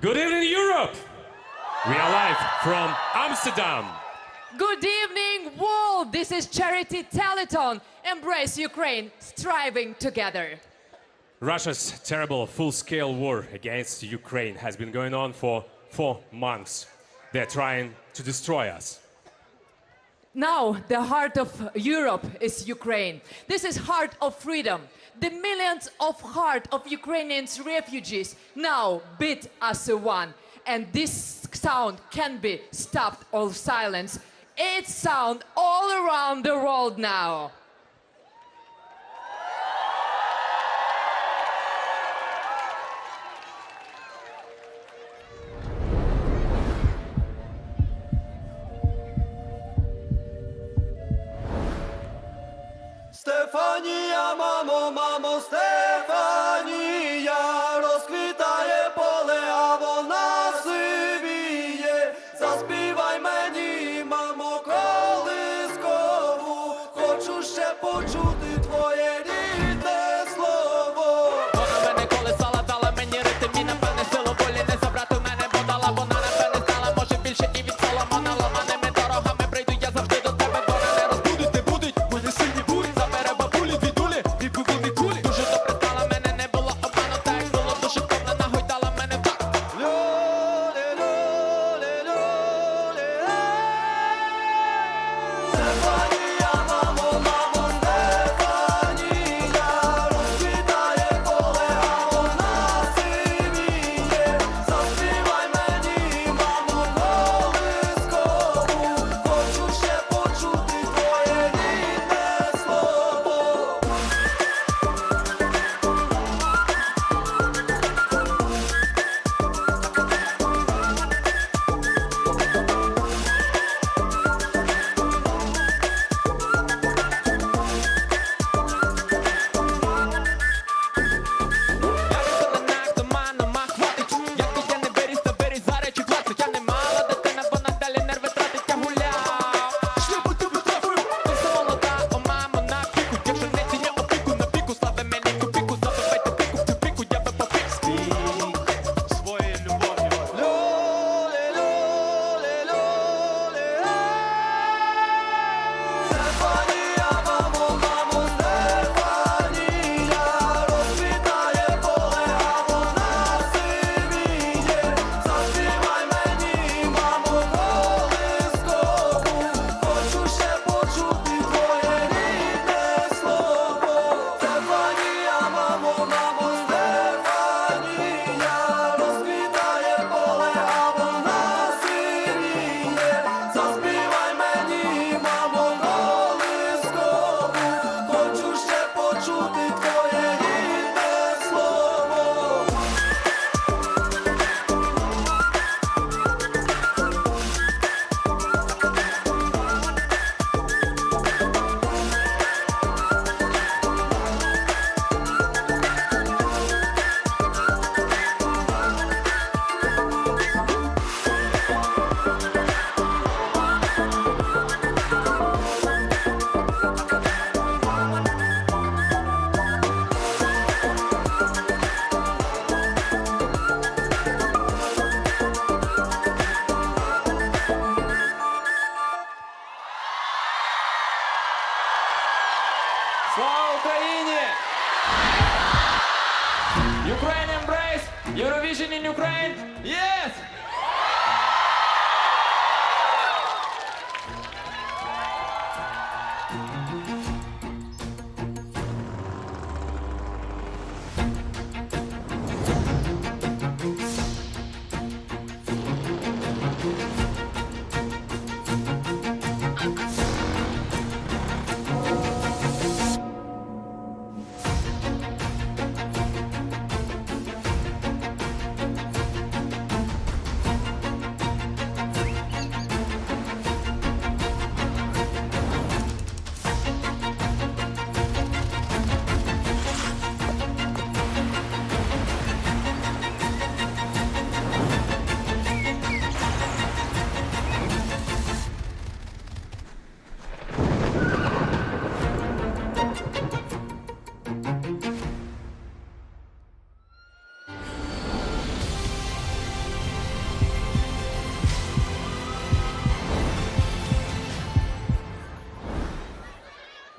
Good evening, Europe! We are live from Amsterdam. Good evening, world! This is Charity Telethon. Embrace Ukraine, striving together. Russia's terrible full-scale war against Ukraine has been going on for 4 months. They're trying to destroy us. Now, the heart of Europe is Ukraine. This is heart of freedom. The millions of heart of Ukrainians refugees now beat as one. And this sound can be stopped or silenced. It's sound all around the world now. Стефанія, мамо, мамо, Стефанія, розквітає поле, а вона сивіє. Заспівай мені, мамо, колискову, хочу ще почути твоє рідне слово. Вона мене колесала, дала мені ритм і напевне силу волі не забрати в мене подала. Вона напевне знала, може більше і від Соломона. Ламаними дорогами прийду я завжди до тебе. Вона не розбудить, не будуть, вони сильні бурі. Забере бабулі, дві дулі, і бубулі кулі. Дуже добре стала, мене не було обману, так як було дуже повна, нагойдала мене в так. Льоле, льоле, льоле, Стефанія, мамо, мамо, Стефанія, розквітає поле, а вона сивіє. Заспівай мені, мамо, колискову, хочу ще почути твоє рідне слово. Я веселенак, туманом, а хватить. Як ти я не виріс, то виріс за речі класик. Я не мала дитина, бо надалі нерви тратить, я гуляв. Шлюбу тебе трафив. Ти все молода, о мамо, на піку. Якщо не ціня опіку, на піку, слави мені копіку. Забивайте піку, в цю піку, я би попік. Своєю любов'ю. Льоле, льоле, льоле, Стефанія, мамо, мамо, Стефанія, розквітає поле, а вона сивіє. Заспівай мені, мамо, колискову, хочу ще почути твоє рідне слово. Стефанія, мамо, мамо, Стефанія, розквітає поле, а вона сивіє. Заспівай мені, мамо, колискову, хочу ще почути твоє рідне слово. Слава Україні! Ukraine embrace! Eurovision in Ukraine! Yes!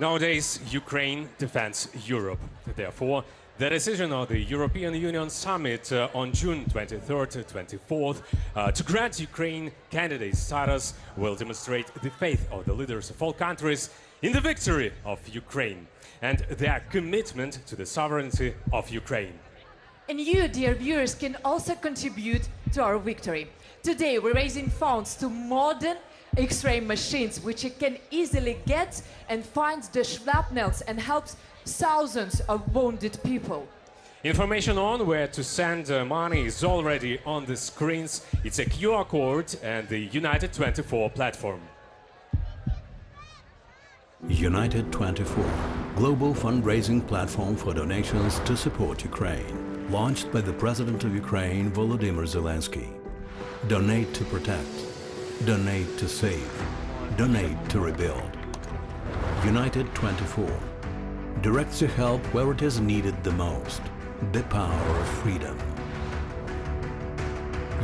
Nowadays, Ukraine defends Europe. Therefore, the decision of the European Union summit on June 23rd to 24th to grant Ukraine candidate status will demonstrate the faith of the leaders of all countries in the victory of Ukraine and their commitment to the sovereignty of Ukraine. And you, dear viewers, can also contribute to our victory. Today, we're raising funds to modern X-ray machines, which you can easily get and find the shrapnels and helps thousands of wounded people. Information on where to send money is already on the screens. It's a QR code and the United 24 platform. United 24, global fundraising platform for donations to support Ukraine, launched by the President of Ukraine, Volodymyr Zelensky. Donate to protect, donate to save, donate to rebuild. United 24 directs your help where it is needed the most, the power of freedom.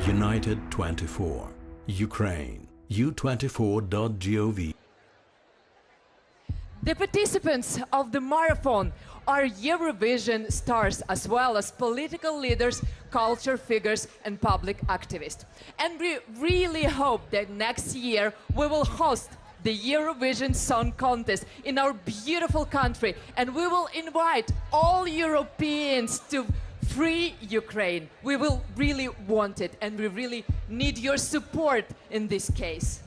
United 24, Ukraine, u24.gov. The participants of the marathon are Eurovision stars as well as political leaders, culture figures and public activists. And we really hope that next year we will host the Eurovision Song Contest in our beautiful country, and we will invite all Europeans to free Ukraine. We will really want it, and we really need your support in this case.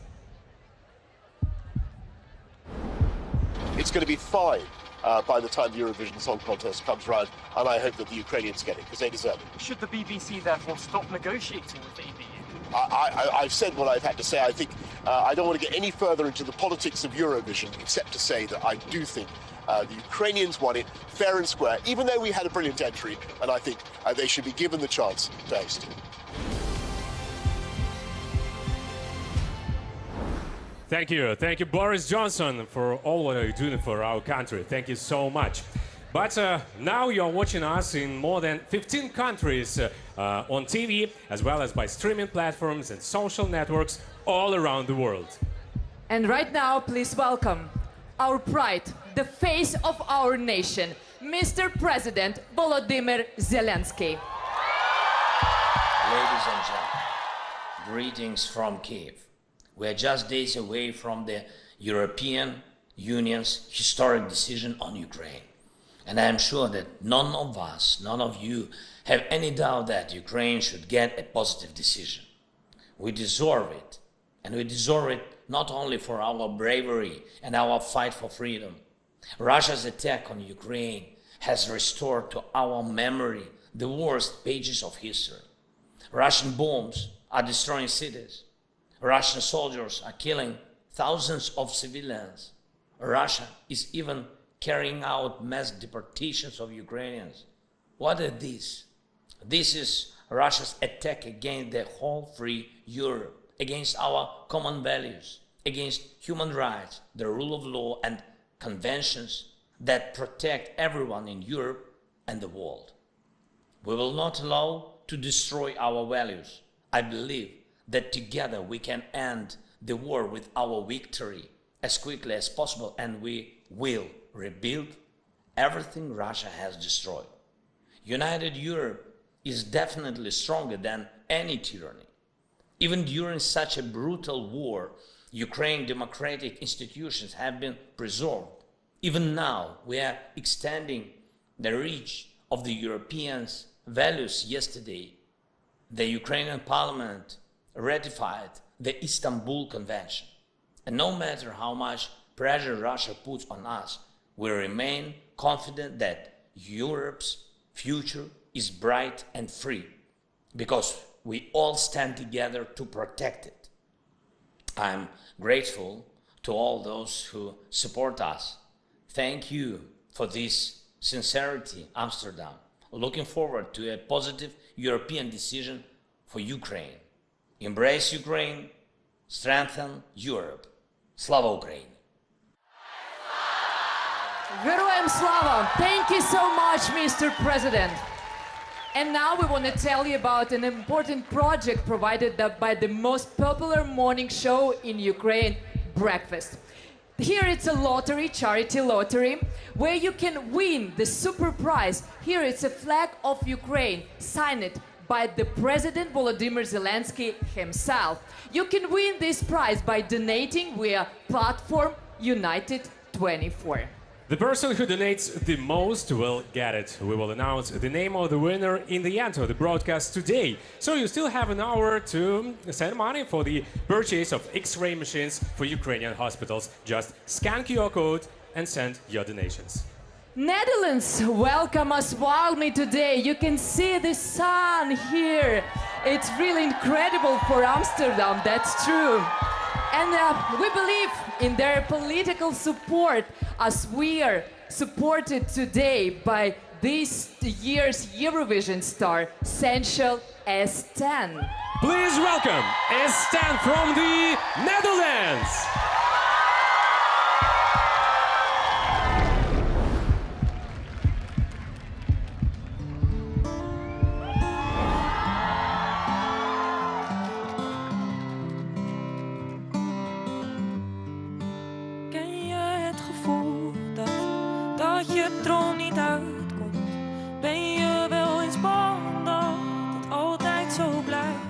It's going to be fine by the time the Eurovision Song Contest comes round, and I hope that the Ukrainians get it, because they deserve it. Should the BBC therefore stop negotiating with the EU? I've said what I've had to say. I think I don't want to get any further into the politics of Eurovision, except to say that I do think the Ukrainians won it fair and square, even though we had a brilliant entry, and I think they should be given the chance to host. Thank you, Boris Johnson, for all what you're doing for our country. Thank you so much. But now you're watching us in more than 15 countries on TV, as well as by streaming platforms and social networks all around the world. And right now, please welcome our pride, the face of our nation, Mr. President Volodymyr Zelensky. Ladies and gentlemen, greetings from Kiev. We are just days away from the European Union's historic decision on Ukraine. And I am sure that none of us, none of you, have any doubt that Ukraine should get a positive decision. We deserve it. And we deserve it not only for our bravery and our fight for freedom. Russia's attack on Ukraine has restored to our memory the worst pages of history. Russian bombs are destroying cities. Russian soldiers are killing thousands of civilians. Russia is even carrying out mass deportations of Ukrainians. What is this? This is Russia's attack against the whole free Europe, against our common values, against human rights, the rule of law and conventions that protect everyone in Europe and the world. We will not allow to destroy our values. I believe that together we can end the war with our victory as quickly as possible, and we will rebuild everything Russia has destroyed. United Europe is definitely stronger than any tyranny. Even during such a brutal war, Ukraine's democratic institutions have been preserved. Even now, we are extending the reach of the Europeans' values. Yesterday, the Ukrainian parliament ratified the Istanbul Convention. And no matter how much pressure Russia puts on us, we remain confident that Europe's future is bright and free, because we all stand together to protect it. I'm grateful to all those who support us. Thank you for this sincerity, Amsterdam. Looking forward to a positive European decision for Ukraine. Embrace Ukraine, strengthen Europe. Slava Ukraine! Героям слава! Thank you so much, Mr. President. And now we want to tell you about an important project provided by the most popular morning show in Ukraine, Breakfast. Here it's a lottery, charity lottery, where you can win the super prize. Here it's a flag of Ukraine, signed by the President Volodymyr Zelensky himself. You can win this prize by donating via platform United24. The person who donates the most will get it. We will announce the name of the winner in the end of the broadcast today. So you still have an hour to send money for the purchase of X-ray machines for Ukrainian hospitals. Just scan QR code and send your donations. Netherlands welcome us warmly today. You can see the sun here. It's really incredible for Amsterdam, that's true. And we believe in their political support as we are supported today by this year's Eurovision star, Conchita S10. Please welcome S10 from the Netherlands. Dat je droom niet uitkomt, ben je wel eens bang dat het altijd zo blijft.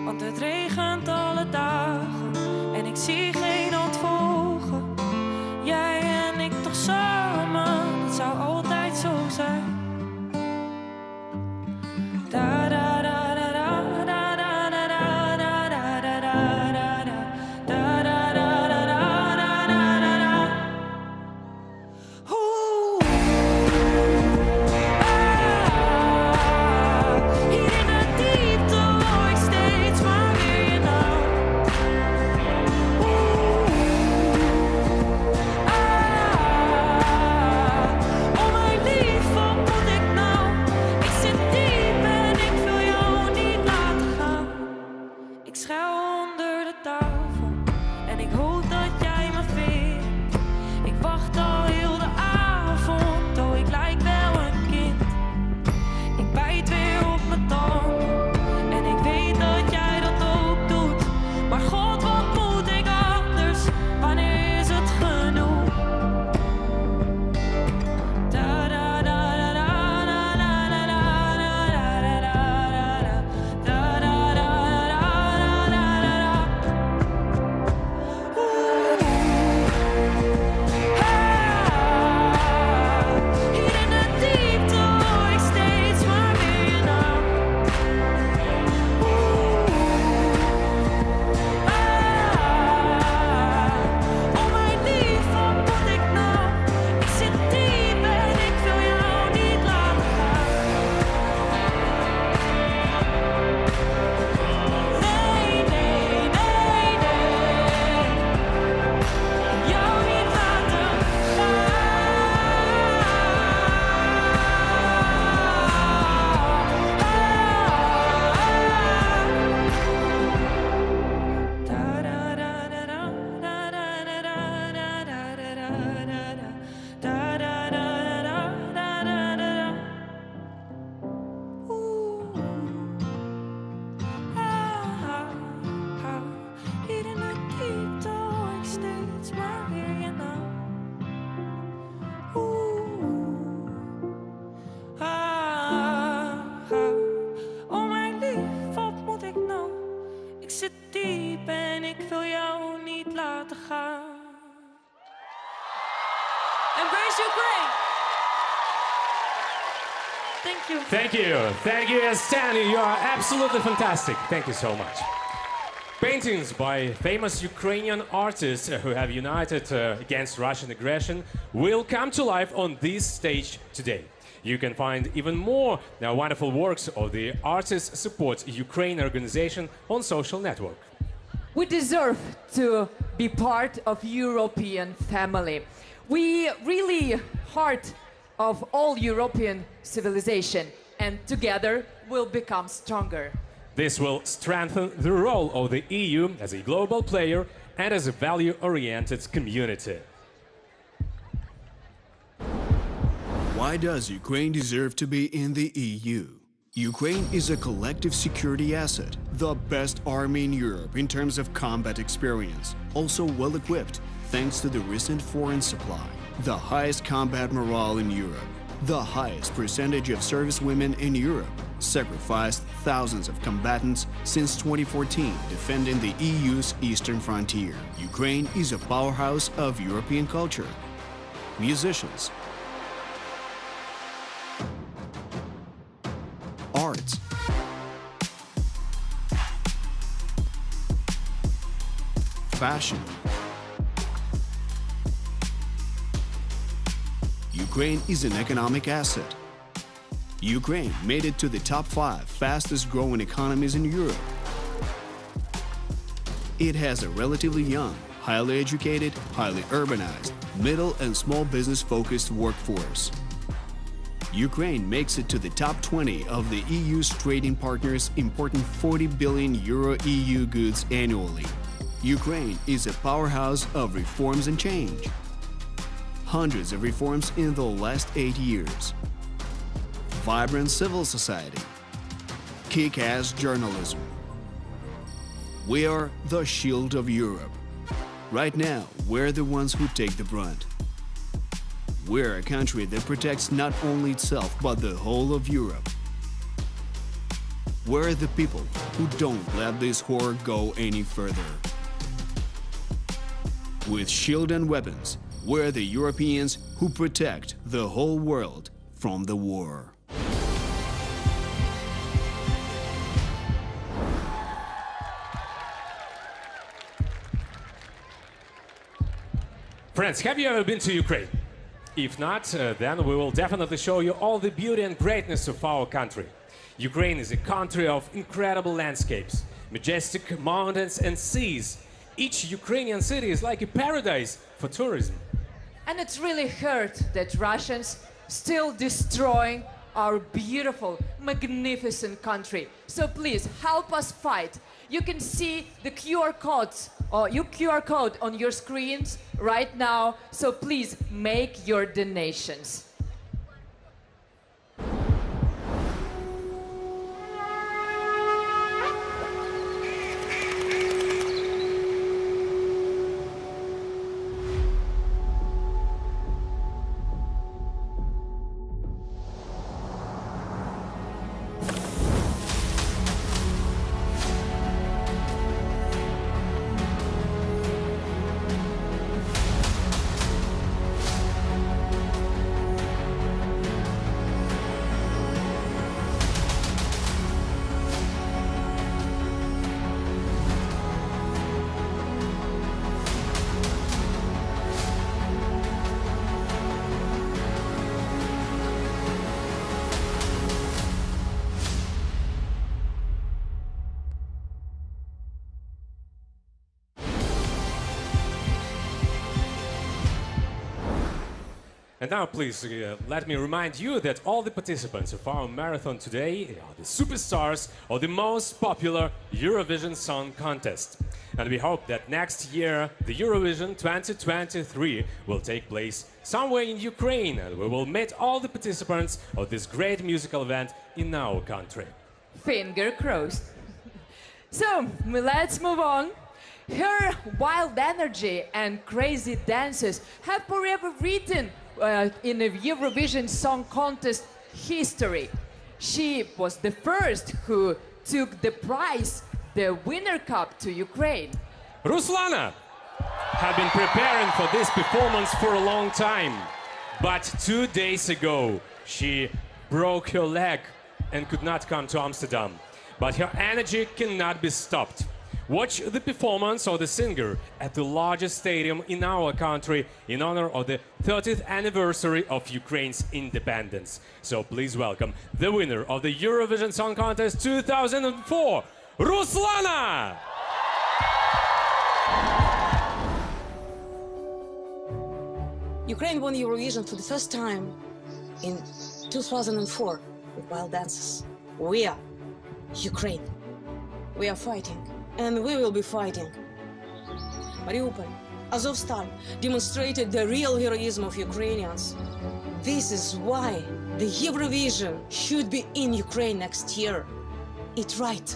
Want het regent alle dagen en ik zie geen ontvolgen. Jij en ik toch samen, het zou altijd zo zijn. Da da da da da da da da da da da da da da da da. Thank you. Thank you. Thank you, S10. You are absolutely fantastic. Thank you so much. Paintings by famous Ukrainian artists who have united against Russian aggression will come to life on this stage today. You can find even more wonderful works of the Artists Support Ukraine organization on social network. We deserve to be part of European family. We really heart of all European civilization, and together we'll become stronger. This will strengthen the role of the EU as a global player and as a value-oriented community. Why does Ukraine deserve to be in the EU? Ukraine is a collective security asset, the best army in Europe in terms of combat experience, also well-equipped, thanks to the recent foreign supply, the highest combat morale in Europe, the highest percentage of service women in Europe, sacrificed thousands of combatants since 2014 defending the EU's eastern frontier. Ukraine is a powerhouse of European culture. Musicians, arts, fashion. Ukraine is an economic asset. Ukraine made it to the top 5 fastest growing economies in Europe. It has a relatively young, highly educated, highly urbanized, middle and small business focused workforce. Ukraine makes it to the top 20 of the EU's trading partners importing 40 billion euro EU goods annually. Ukraine is a powerhouse of reforms and change. Hundreds of reforms in the last 8 years. Vibrant civil society. Kick-ass journalism. We are the shield of Europe. Right now, we're the ones who take the brunt. We're a country that protects not only itself, but the whole of Europe. We're the people who don't let this horror go any further. With shield and weapons, we're the Europeans who protect the whole world from the war. Friends, have you ever been to Ukraine? If not, then we will definitely show you all the beauty and greatness of our country. Ukraine is a country of incredible landscapes, majestic mountains and seas. Each Ukrainian city is like a paradise for tourism. And it's really hurt that Russians still destroying our beautiful, magnificent country. So please help us fight. You can see the QR codes or your QR code on your screens right now. So please make your donations. And now, please, let me remind you that all the participants of our marathon today are the superstars of the most popular Eurovision Song Contest. And we hope that next year, the Eurovision 2023 will take place somewhere in Ukraine, and we will meet all the participants of this great musical event in our country. Finger crossed. So, let's move on. Her wild energy and crazy dances have forever written in the Eurovision Song Contest history. She was the first who took the prize, the Winner Cup, to Ukraine. Ruslana had been preparing for this performance for a long time, but 2 days ago she broke her leg and could not come to Amsterdam. But her energy cannot be stopped. Watch the performance of the singer at the largest stadium in our country in honor of the 30th anniversary of Ukraine's independence. So please welcome the winner of the Eurovision Song Contest 2004, Ruslana! Ukraine won Eurovision for the first time in 2004 with wild dances. We are Ukraine. We are fighting. And we will be fighting. Mariupol, Azovstal demonstrated the real heroism of Ukrainians. This is why the Eurovision should be in Ukraine next year. It's right.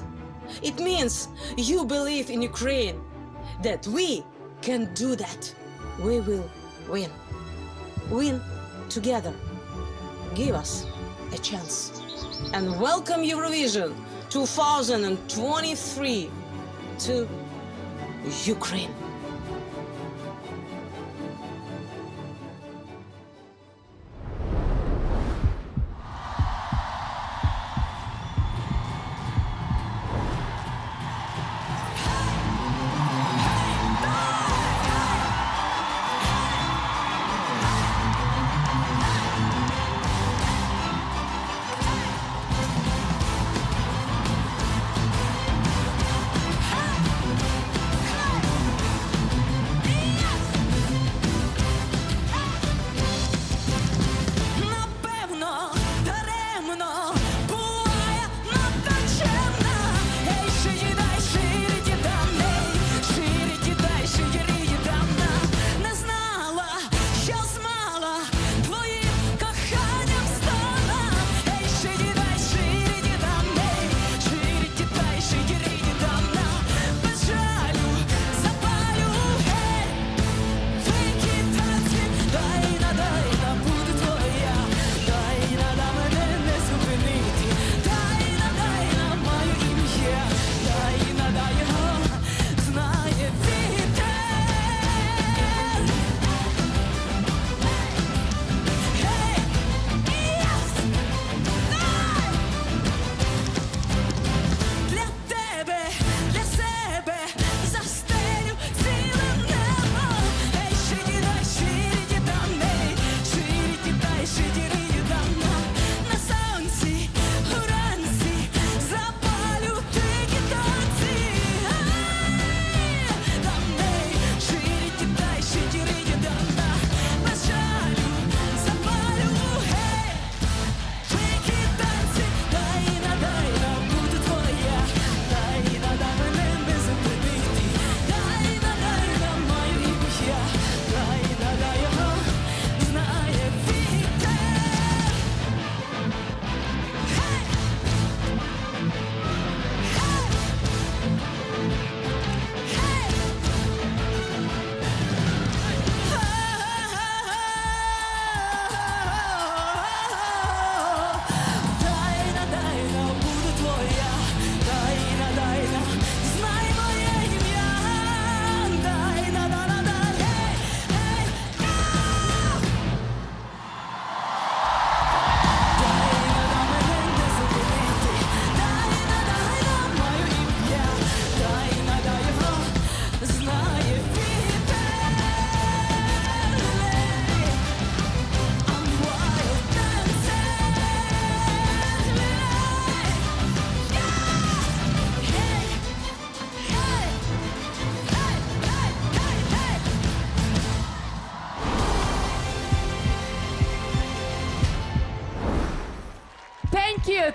It means you believe in Ukraine, that we can do that. We will win. Win together. Give us a chance. And welcome Eurovision 2023 to Ukraine.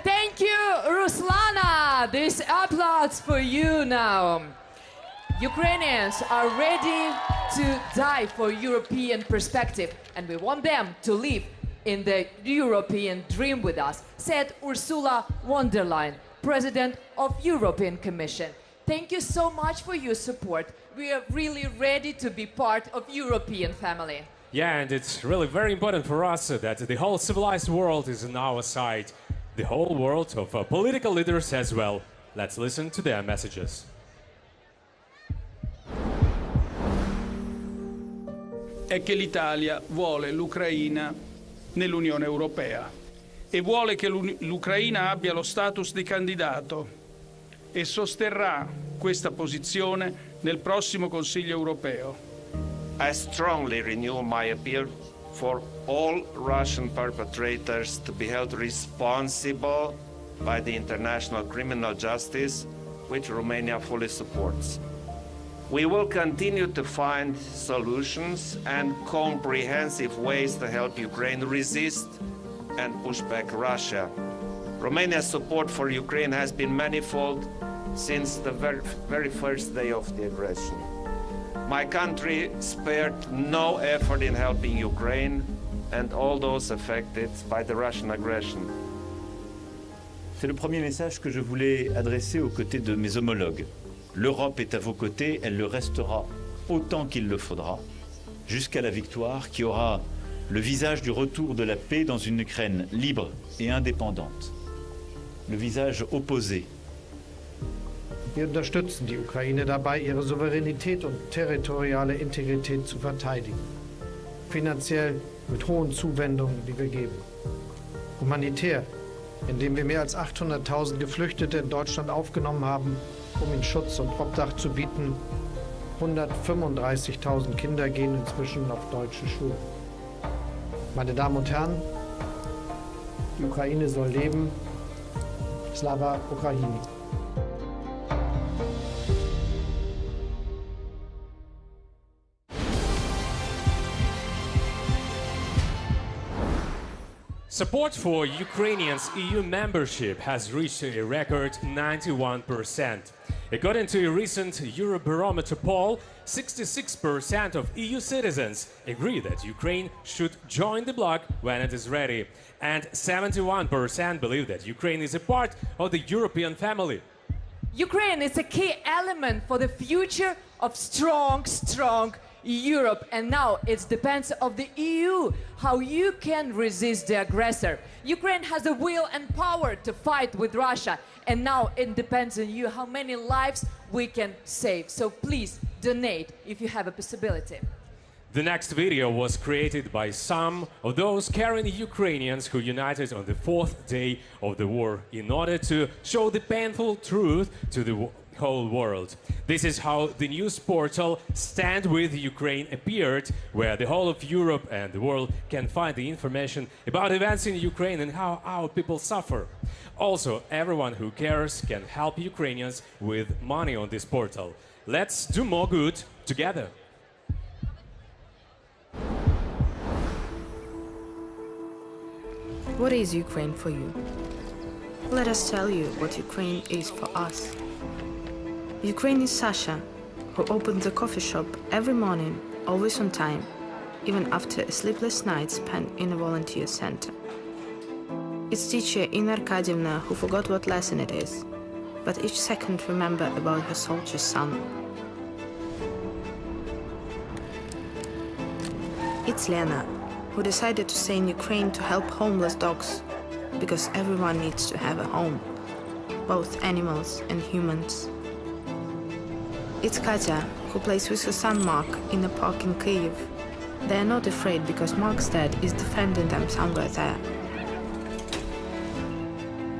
Thank you, Ruslana. This applause for you now. Ukrainians are ready to die for European perspective, and we want them to live in the European dream with us, said Ursula von der Leyen, President of European Commission. Thank you so much for your support. We are really ready to be part of European family. Yeah, and it's really very important for us that the whole civilized world is on our side. The whole world of political leaders as well. Let's listen to their messages. È che l'Italia vuole l'Ucraina nell'Unione Europea e vuole che l'Ucraina abbia lo status di candidato e sosterrà questa posizione nel prossimo Consiglio europeo. I strongly renew my appeal for all Russian perpetrators to be held responsible by the international criminal justice, which Romania fully supports. We will continue to find solutions and comprehensive ways to help Ukraine resist and push back Russia. Romania's support for Ukraine has been manifold since the very first day of the aggression. My country spared no effort in helping Ukraine and all those affected by the Russian aggression. C'est le premier message que je voulais adresser aux côtés de mes homologues. L'Europe est à vos côtés, elle le restera autant qu'il le faudra. jusqu'à la victoire qui aura le visage du retour de la paix dans une Ukraine libre et indépendante. Le visage opposé. Wir unterstützen die Ukraine dabei, ihre Souveränität und territoriale Integrität zu verteidigen. Finanziell mit hohen Zuwendungen, die wir geben. Humanitär, indem wir mehr als 800.000 Geflüchtete in Deutschland aufgenommen haben, um ihnen Schutz und Obdach zu bieten. 135.000 Kinder gehen inzwischen auf deutsche Schulen. Meine Damen und Herren, die Ukraine soll leben. Slava Ukraini. Support for Ukrainians' EU membership has reached a record 91%. According to a recent Eurobarometer poll, 66% of EU citizens agree that Ukraine should join the bloc when it is ready, and 71% believe that Ukraine is a part of the European family. Ukraine is a key element for the future of strong Europe, and now it depends on the EU how you can resist the aggressor. Ukraine has the will and power to fight with Russia, and now it depends on you how many lives we can save. So please donate if you have a possibility. The next video was created by some of those caring Ukrainians who united on the fourth day of the war in order to show the painful truth to the whole world. This is how the news portal Stand With Ukraine appeared, where the whole of Europe and the world can find the information about events in Ukraine and how our people suffer. Also, everyone who cares can help Ukrainians with money on this portal. Let's do more good together. What is Ukraine for you? Let us tell you what Ukraine is for us. Ukraine is Sasha, who opens the coffee shop every morning, always on time, even after a sleepless night spent in a volunteer center. It's teacher Inna Arkadievna who forgot what lesson it is, but each second remember about her soldier son. It's Lena, who decided to stay in Ukraine to help homeless dogs, because everyone needs to have a home, both animals and humans. It's Katya, who plays with her son Mark in a park in Kyiv. They are not afraid because Mark's dad is defending them somewhere there.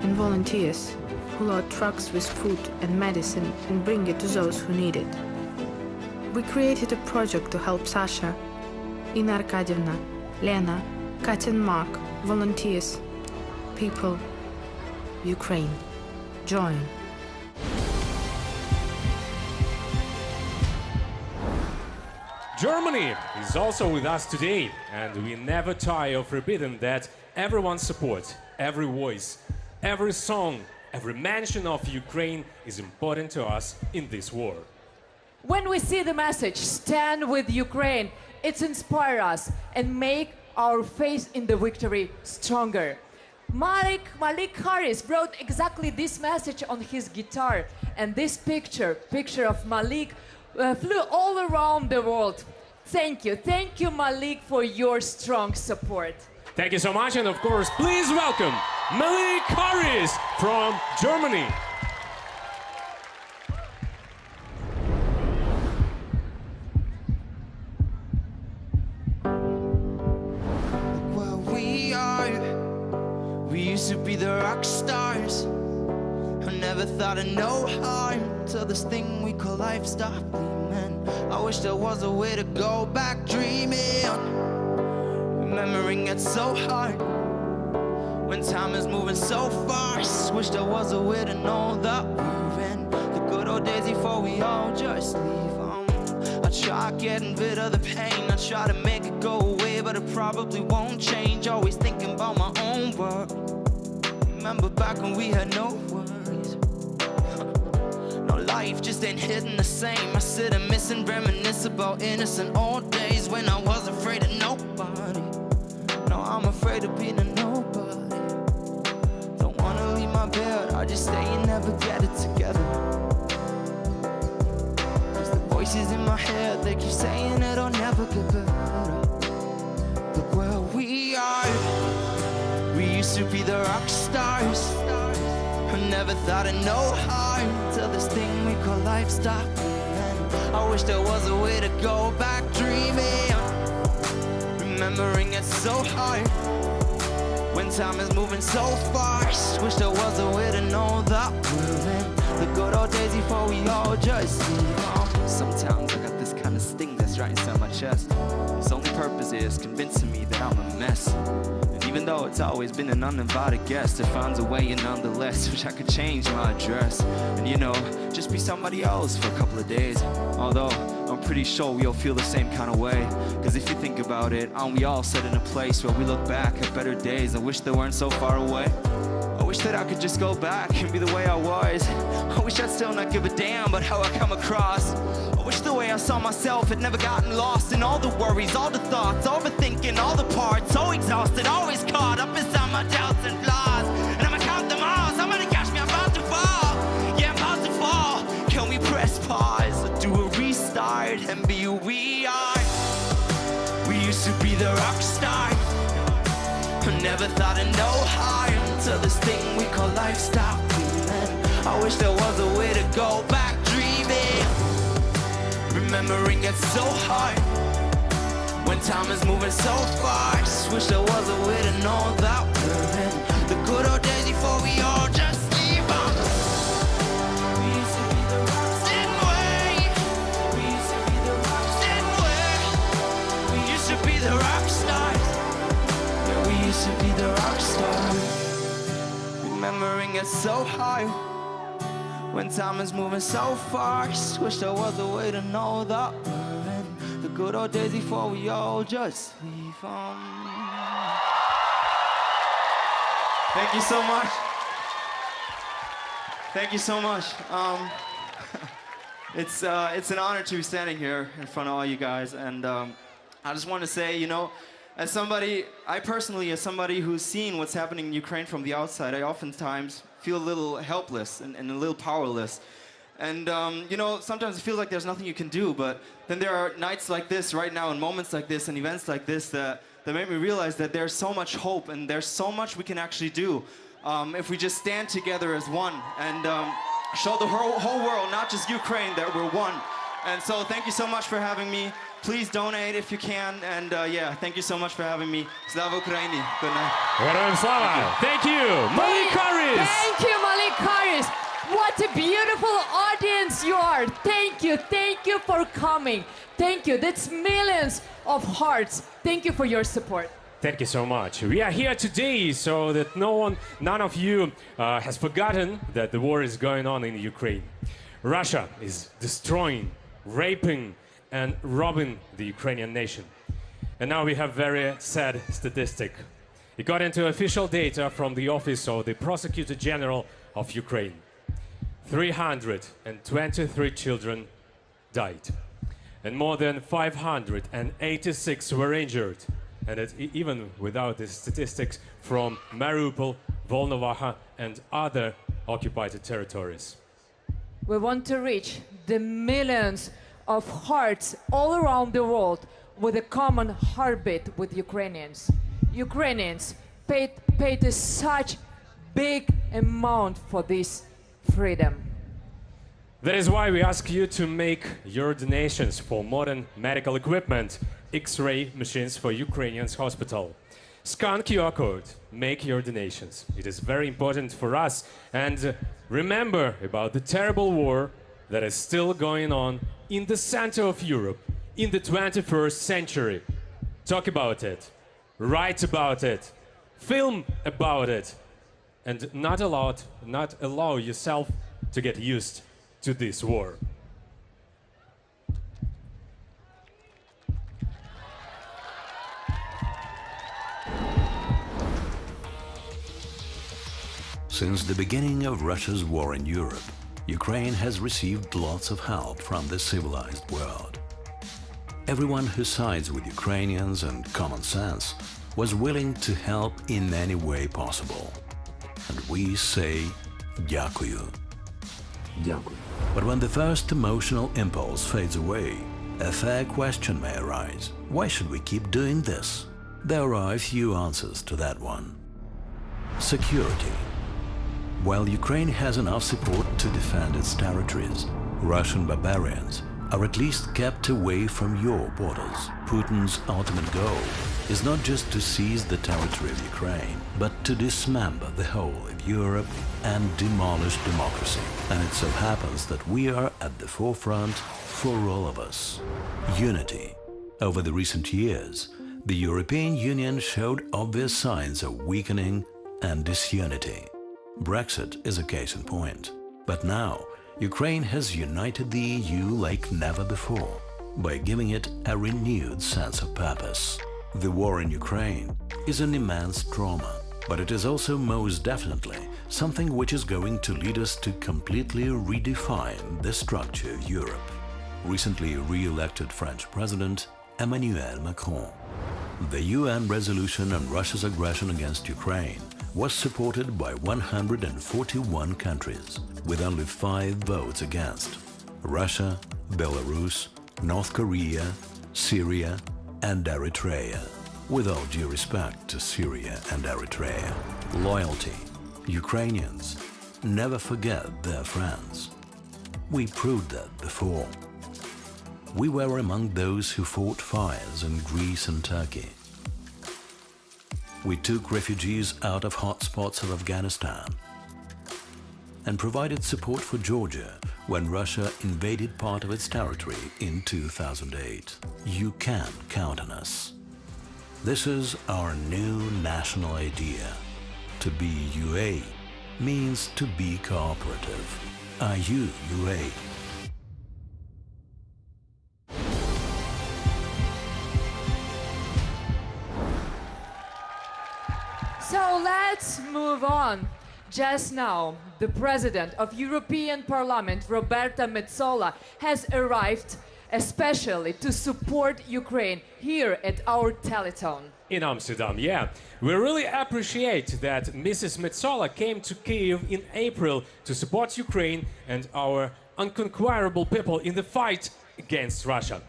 And volunteers, who load trucks with food and medicine and bring it to those who need it. We created a project to help Sasha, Inna Arkadievna, Lena, Katya and Mark, volunteers, people, Ukraine. Join. Germany is also with us today, and we never tire of repeating that everyone's support, every voice, every song, every mention of Ukraine is important to us in this war. When we see the message, stand with Ukraine, it inspires us and make our faith in the victory stronger. Malik Harris wrote exactly this message on his guitar, and this picture of Malik flew all around the world. Thank you Malik for your strong support. Thank you so much, and of course, please welcome Malik Harris from Germany. Where we are, we used to be the rock stars. I never thought of no harm till this thing we call life stopped gleaming. I wish there was a way to go back dreaming. Remembering it's so hard when time is moving so fast. Wish there was a way to know that we're in the good old days before we all just leave. I try getting rid of the pain, I try to make it go away, but it probably won't change. Always thinking about my own world. Remember back when we had no worries. No, life just ain't hitting the same. I sit and miss and reminisce about innocent old days when I was afraid of nobody. No, I'm afraid of being a nobody. Don't wanna leave my bed, I just stay and never get it together. Cause the voice voices in my head, they keep saying it'll never get better. Look where we are. We used to be the rock stars. I never thought of no harm till this thing we call life stopped. And I wish there was a way to go back dreaming. Remembering it's so hard when time is moving so fast. Wish there was a way to know that we're in the good old days before we all just leave on. Sometimes I got this kind of sting that's right inside my chest. Its only purpose is convincing me that I'm a mess. And even though it's always been an uninvited guest, it finds a way and nonetheless wish I could change my address. And you know, just be somebody else for a couple of days. Although I'm pretty sure we all feel the same kind of way. Cause if you think about it, aren't we all set in a place where we look back at better days and wish they weren't so far away? I wish that I could just go back and be the way I was. I wish I'd still not give a damn about how I come across. I wish the way I saw myself had never gotten lost in all the worries, all the thoughts, overthinking all the parts. So exhausted, always caught up inside my doubts and flaws. And I'ma count them all, somebody catch me, I'm about to fall. Yeah, I'm about to fall. Can we press pause or do a restart and be who we are? We used to be the rock star. I never thought of no harm till this thing we call life stopped feeling. I wish there was a way to go back dreaming. Remembering it's so hard when time is moving so fast. Wish there was a way to know that we're in the good old days before we all just leave on. We used to be the rocks, didn't we? We used to be the rocks, didn't we? We used to be the rock stars. Yeah, we used to be the rock stars. Remembering it's so hard when time is moving so fast. Wish there was a way to know that we're in the good old days before we all just leave on. Thank you so much. Thank you so much. It's an honor to be standing here in front of all you guys, and I just want to say, you know, as somebody, I personally, as somebody who's seen what's happening in Ukraine from the outside, I oftentimes feel a little helpless and a little powerless. And, you know, sometimes it feels like there's nothing you can do, but then there are nights like this right now and moments like this and events like this that make me realize that there's so much hope and there's so much we can actually do if we just stand together as one and show the whole world, not just Ukraine, that we're one. And so thank you so much for having me. Please donate if you can, and yeah, thank you so much for having me. Slava Ukraini. Good night. Героям слава! Thank you, Malik Harris! Thank you, Malik Harris! What a beautiful audience you are! Thank you for coming. Thank you, that's millions of hearts. Thank you for your support. Thank you so much. We are here today so that none of you has forgotten that the war is going on in Ukraine. Russia is destroying, raping, and robbing the Ukrainian nation. And now we have very sad statistic. According to official data from the Office of the Prosecutor General of Ukraine, 323 children died, and more than 586 were injured. And it, even without the statistics from Mariupol, Volnovakha, and other occupied territories. We want to reach the millions of hearts all around the world with a common heartbeat with Ukrainians. Ukrainians paid such big amount for this freedom. That is why we ask you to make your donations for modern medical equipment, X-ray machines for Ukrainians hospital. Scan QR code, make your donations. It is very important for us. And remember about the terrible war that is still going on in the center of Europe, in the 21st century. Talk about it, write about it, film about it, and not allow yourself to get used to this war. Since the beginning of Russia's war in Europe, Ukraine has received lots of help from the civilized world. Everyone who sides with Ukrainians and common sense was willing to help in any way possible. And we say, Дякую. But when the first emotional impulse fades away, a fair question may arise. Why should we keep doing this? There are a few answers to that one. Security. While Ukraine has enough support to defend its territories, Russian barbarians are at least kept away from your borders. Putin's ultimate goal is not just to seize the territory of Ukraine, but to dismember the whole of Europe and demolish democracy. And it so happens that we are at the forefront for all of us. Unity. Over the recent years, the European Union showed obvious signs of weakening and disunity. Brexit is a case in point. But now, Ukraine has united the EU like never before by giving it a renewed sense of purpose. The war in Ukraine is an immense trauma, but it is also most definitely something which is going to lead us to completely redefine the structure of Europe. Recently re-elected French President Emmanuel Macron. The UN resolution on Russia's aggression against Ukraine was supported by 141 countries, with only 5 votes against: Russia, Belarus, North Korea, Syria, and Eritrea. With all due respect to Syria and Eritrea, loyalty. Ukrainians never forget their friends. We proved that before. We were among those who fought fires in Greece and Turkey. We took refugees out of hotspots of Afghanistan and provided support for Georgia when Russia invaded part of its territory in 2008. You can count on us. This is our new national idea. To be UA means to be cooperative. Are you UA? So let's move on. Just now, the President of European Parliament, Roberta Metsola, has arrived especially to support Ukraine here at our telethon. In Amsterdam, yeah. We really appreciate that Mrs. Metsola came to Kyiv in April to support Ukraine and our unconquerable people in the fight against Russia.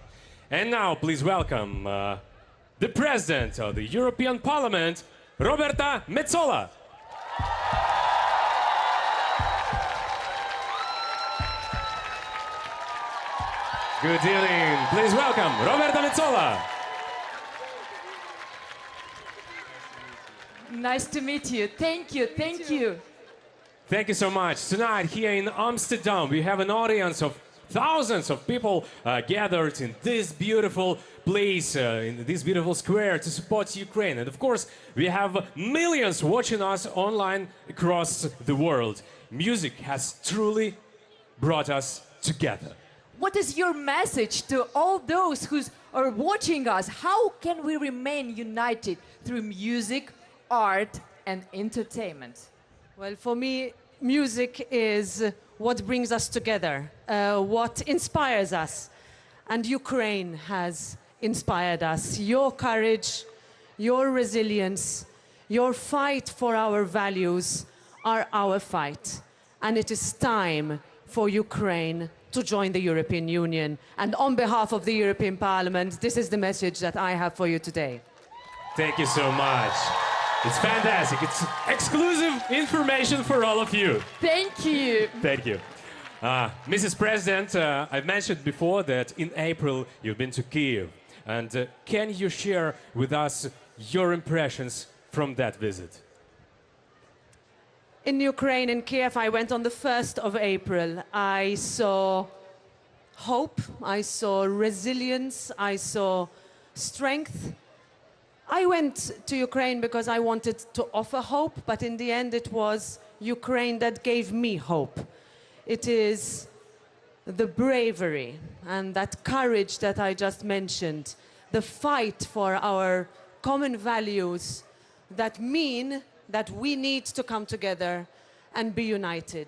And now, please welcome the President of the European Parliament, Roberta Metsola. Good evening. Please welcome Roberta Metsola. Nice to meet you. Thank you. Thank you. Thank you so much. Tonight here in Amsterdam, we have an audience of thousands of people gathered in this beautiful place, in this beautiful square to support Ukraine. And of course, we have millions watching us online across the world. Music has truly brought us together. What is your message to all those who are watching us? How can we remain united through music, art, and entertainment? Well, for me, music is what brings us together, what inspires us. And Ukraine has inspired us. Your courage, your resilience, your fight for our values are our fight. And it is time for Ukraine to join the European Union. And on behalf of the European Parliament, this is the message that I have for you today. Thank you so much. It's fantastic. It's exclusive information for all of you. Thank you. Thank you. Mrs. President, I've mentioned before that in April you've been to Kyiv. And can you share with us your impressions from that visit? In Ukraine, in Kiev, I went on the 1st of April. I saw hope, I saw resilience, I saw strength. I went to Ukraine because I wanted to offer hope, but in the end it was Ukraine that gave me hope. It is the bravery and that courage that I just mentioned, the fight for our common values that mean that we need to come together and be united.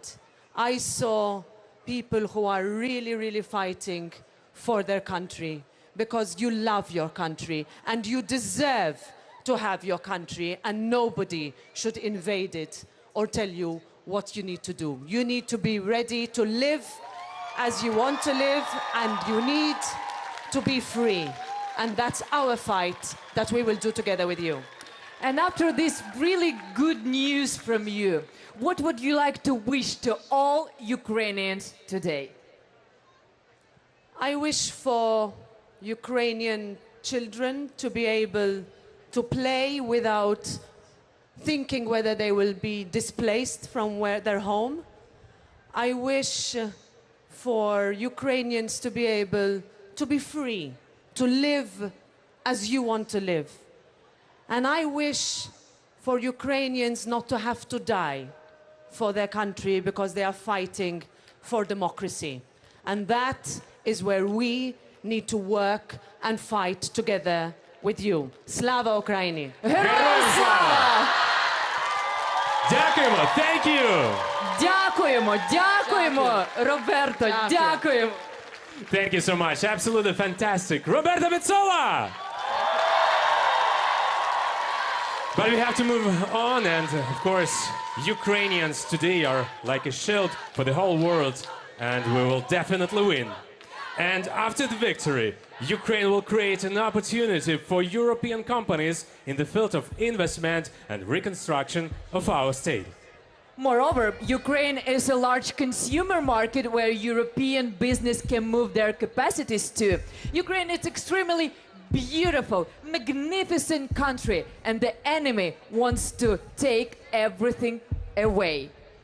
I saw people who are really, really fighting for their country because you love your country and you deserve to have your country and nobody should invade it or tell you what you need to do. You need to be ready to live as you want to live, and you need to be free. And that's our fight that we will do together with you. And after this really good news from you, what would you like to wish to all Ukrainians today? I wish for Ukrainian children to be able to play without thinking whether they will be displaced from their home. I wish for Ukrainians to be able to be free, to live as you want to live. And I wish for Ukrainians not to have to die for their country because they are fighting for democracy. And that is where we need to work and fight together with you. Slava Ukraini! Героям слава! Дякуємо, thank you! Дякуємо, дякуємо, Роберто, дякуємо. Thank you so much, absolutely fantastic. Roberta Metsola! But we have to move on, and of course, Ukrainians today are like a shield for the whole world, and we will definitely win. And after the victory, Ukraine will create an opportunity for European companies in the field of investment and reconstruction of our state. Moreover, Ukraine is a large consumer market where European business can move their capacities to. Ukraine is extremely beautiful, magnificent country, and the enemy wants to take everything away.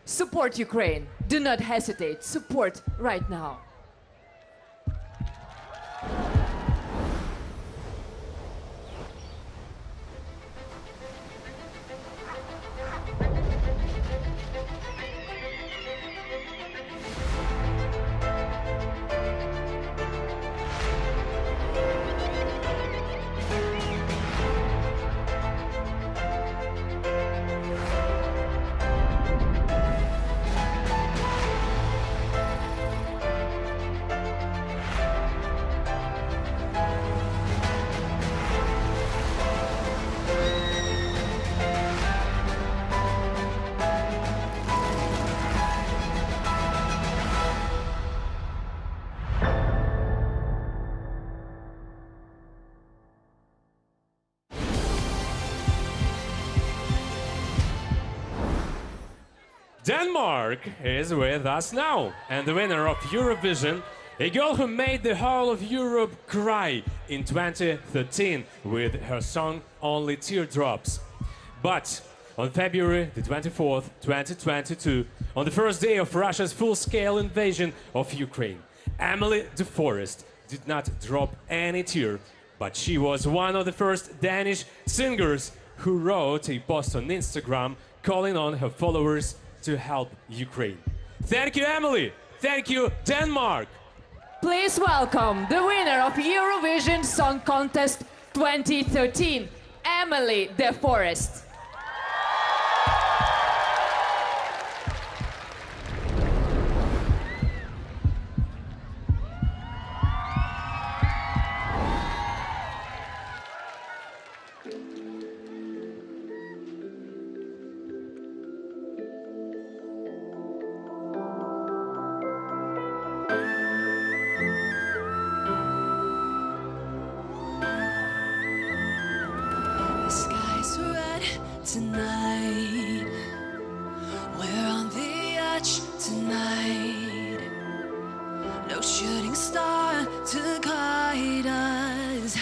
Support Ukraine. Do not hesitate. Support right now. Denmark is with us now, and the winner of Eurovision, a girl who made the whole of Europe cry in 2013 with her song Only Teardrops. But on February the 24th, 2022, on the first day of Russia's full-scale invasion of Ukraine, Emmelie de Forest did not drop any tear, but she was one of the first Danish singers who wrote a post on Instagram calling on her followers to help Ukraine. Thank you, Emmelie. Thank you, Denmark. Please welcome the winner of Eurovision Song Contest 2013, Emmelie de Forest. The sky's red tonight. We're on the edge tonight. No shooting star to guide us.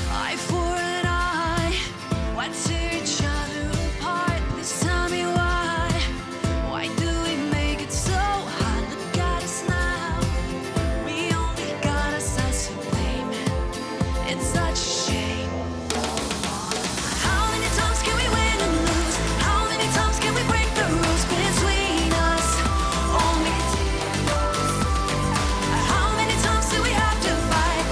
Eye for an eye. Why tear each other apart? Please tell me why. Why do we make it so hard? Look at us now. We only got ourselves to blame. It's such a shame. How many times can we win and lose? How many times can we break the rules between us? Only teardrops. How many times do we have to fight?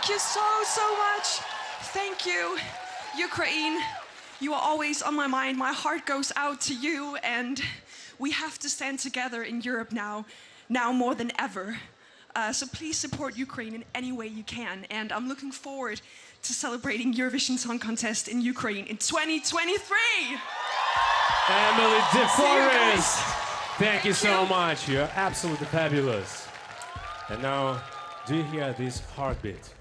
Thank you so much. Thank you, Ukraine. You are always on my mind. My heart goes out to you, and we have to stand together in Europe now more than ever. So please support Ukraine in any way you can. And I'm looking forward to celebrating Eurovision Song Contest in Ukraine in 2023. Emmelie de See you guys. Forest, thank you so much. You're absolutely fabulous. And now, do you hear this heartbeat?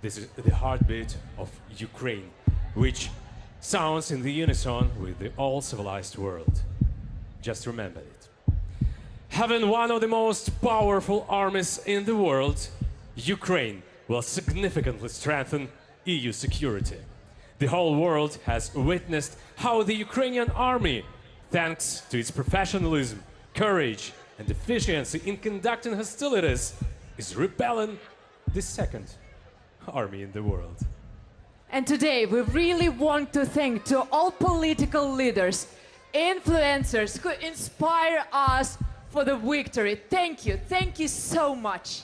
This is the heartbeat of Ukraine, which sounds in the unison with the all-civilized world. Just remember it. Having one of the most powerful armies in the world, Ukraine will significantly strengthen EU security. The whole world has witnessed how the Ukrainian army, thanks to its professionalism, courage, and efficiency in conducting hostilities, is repelling the second army in the world. And today we really want to thank to all political leaders, influencers who inspire us for the victory. Thank you so much.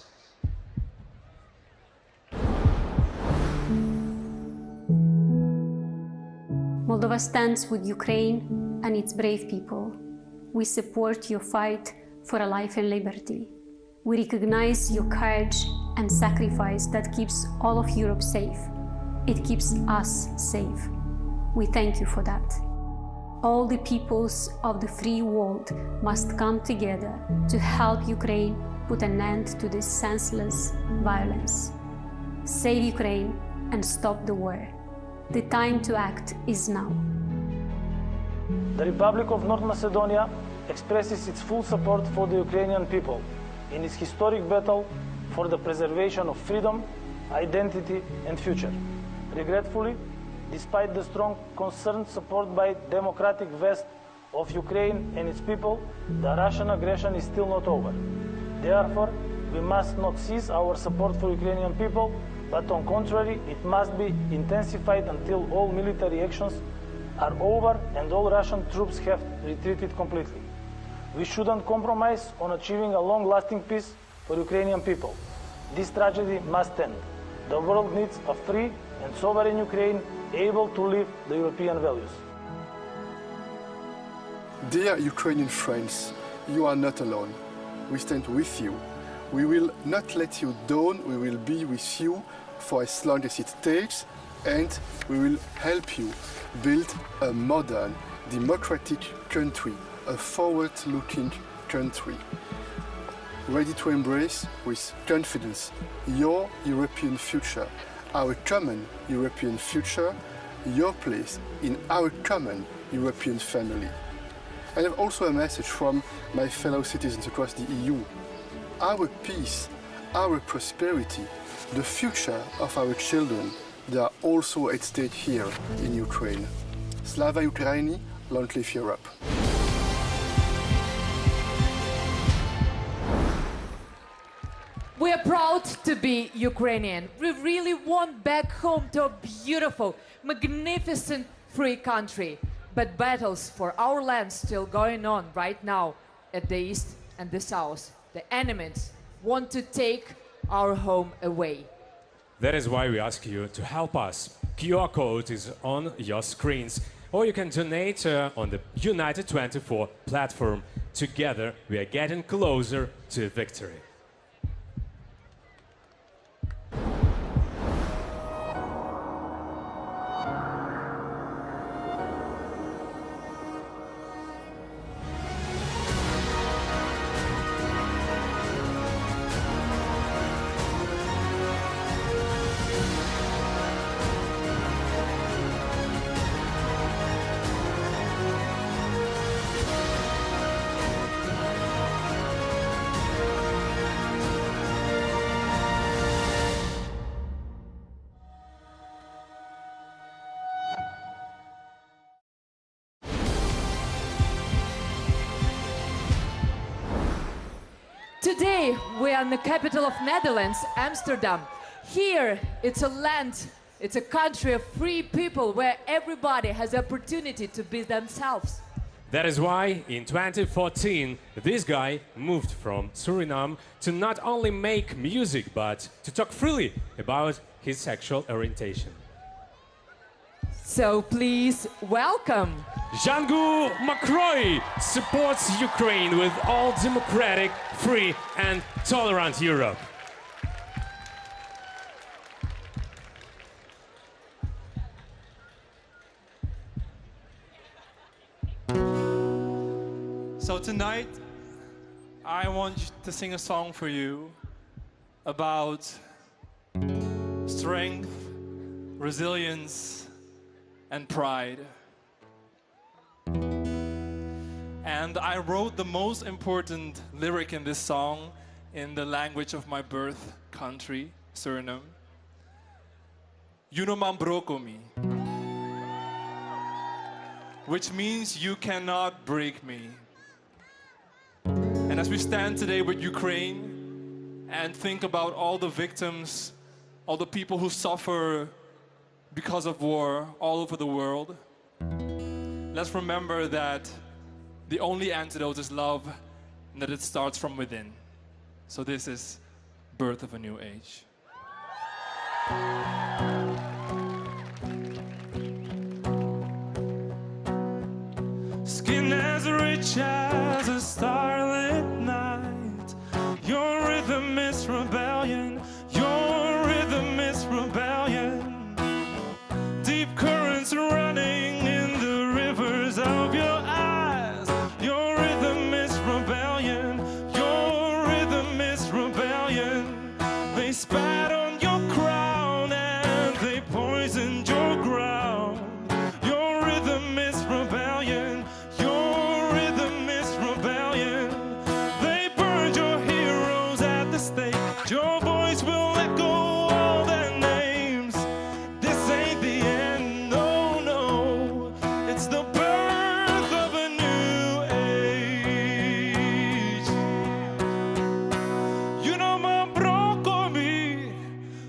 Moldova stands with Ukraine and its brave people. We support your fight for a life in liberty. We recognize your courage and sacrifice that keeps all of Europe safe. It keeps us safe. We thank you for that. All the peoples of the free world must come together to help Ukraine put an end to this senseless violence. Save Ukraine and stop the war. The time to act is now. The Republic of North Macedonia expresses its full support for the Ukrainian people in its historic battle for the preservation of freedom, identity, and future. Regretfully, despite the strong concern support by democratic West of Ukraine and its people, the Russian aggression is still not over. Therefore, we must not cease our support for Ukrainian people, but on contrary, it must be intensified until all military actions are over and all Russian troops have retreated completely. We shouldn't compromise on achieving a long-lasting peace for Ukrainian people. This tragedy must end. The world needs a free and sovereign Ukraine able to live the European values. Dear Ukrainian friends, you are not alone. We stand with you. We will not let you down. We will be with you for as long as it takes, and we will help you build a modern, democratic country, a forward-looking country, ready to embrace with confidence your European future, our common European future, your place in our common European family. I have also a message from my fellow citizens across the EU. Our peace, our prosperity, the future of our children, they are also at stake here in Ukraine. Slava Ukraini, long live Europe. We are proud to be Ukrainian. We really want back home to a beautiful, magnificent, free country. But battles for our land still going on right now at the east and the south. The enemies want to take our home away. That is why we ask you to help us. QR code is on your screens, or you can donate on the United 24 platform. Together, we are getting closer to victory. Today, we are in the capital of Netherlands, Amsterdam. Here, it's a land, it's a country of free people where everybody has the opportunity to be themselves. That is why, in 2014, this guy moved from Suriname to not only make music, but to talk freely about his sexual orientation. So please welcome. Django Macroy supports Ukraine with all democratic, free and tolerant Europe. So tonight, I want to sing a song for you about strength, resilience, and pride. And I wrote the most important lyric in this song in the language of my birth country, Suriname. You no man broko me, which means you cannot break me. And as we stand today with Ukraine and think about all the victims, all the people who suffer because of war all over the world, let's remember that the only antidote is love and that it starts from within. So this is Birth of a New Age. Skin as rich as a starlit night. Your rhythm is rebellion. Your rhythm is rebellion. Deep currents running in the rivers of your eyes. Your rhythm is rebellion. Your rhythm is rebellion. They spat on your crown and they poisoned your ground. Your rhythm is rebellion. Your rhythm is rebellion. They burned your heroes at the stake. Your voice will echo all their names. This ain't the end, no, no. It's the birth of a new age. You know man broko me.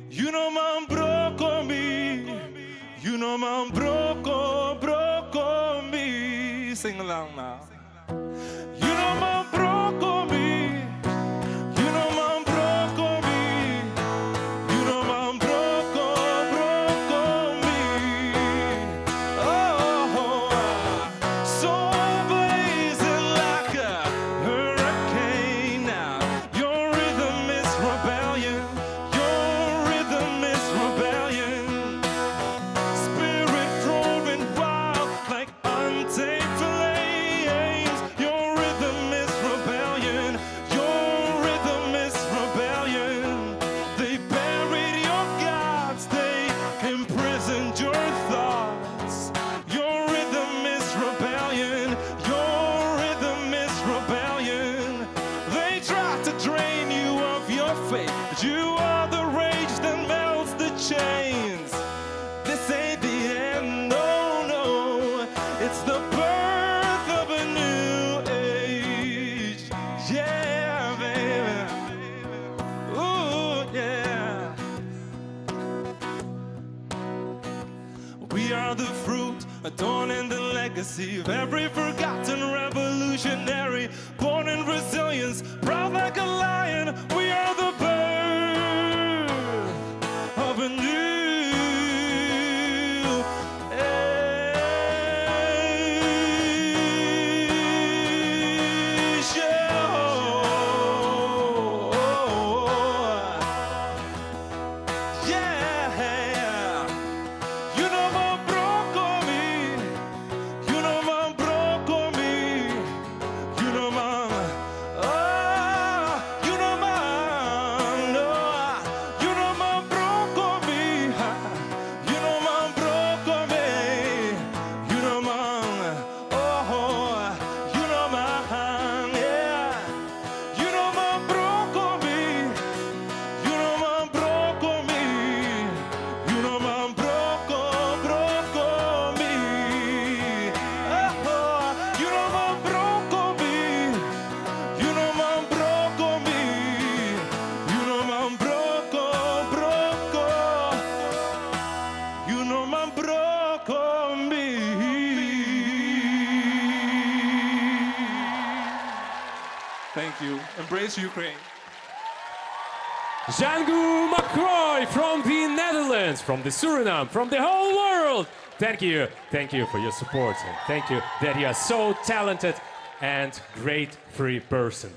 You know man broko me. You know man broko me. Sing along now. You know man broko me. You know man broko me. You know man broko me. Oh, so blazing like a hurricane now. Your rhythm is rebellion. Your rhythm is rebellion. Spirit throwing wild like untamed flames. Your rhythm is rebellion. Your rhythm is rebellion. They buried your gods. They imprisoned your thoughts. Your rhythm is rebellion. Your rhythm is rebellion. They tried to drain you of your faith, but you are the rage that melts the chains. This ain't the end, no, no. It's the birth of a new age. Yeah, baby. Ooh, yeah. We are the fruit, adorning the legacy of every forgotten revolutionary. Born in resilience, proud like a lion. We are the birth of a new age. Yeah. You know man broko me. You know man broko me. You know man. Oh, you know man. much, Ukraine. Django McCroy from the Netherlands, from the Suriname, from the whole world. Thank you for your support, and thank you that you are so talented and great free person.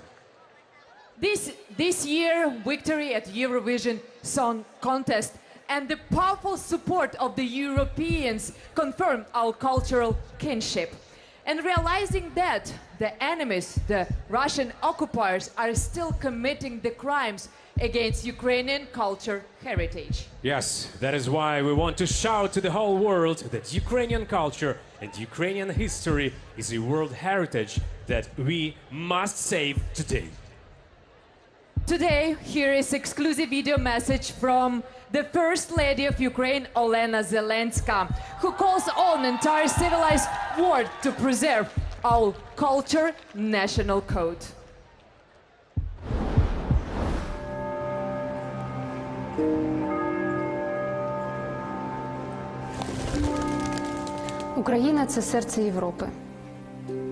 This year, victory at Eurovision Song Contest and the powerful support of the Europeans confirm our cultural kinship. And realizing that the enemies, the Russian occupiers, are still committing the crimes against Ukrainian culture heritage. Yes, that is why we want to shout to the whole world that Ukrainian culture and Ukrainian history is a world heritage that we must save today. Today, here is exclusive video message from the First Lady of Ukraine, Olena Zelenska, who calls on the entire civilized world to preserve our culture, national code. Україна – це серце Європи.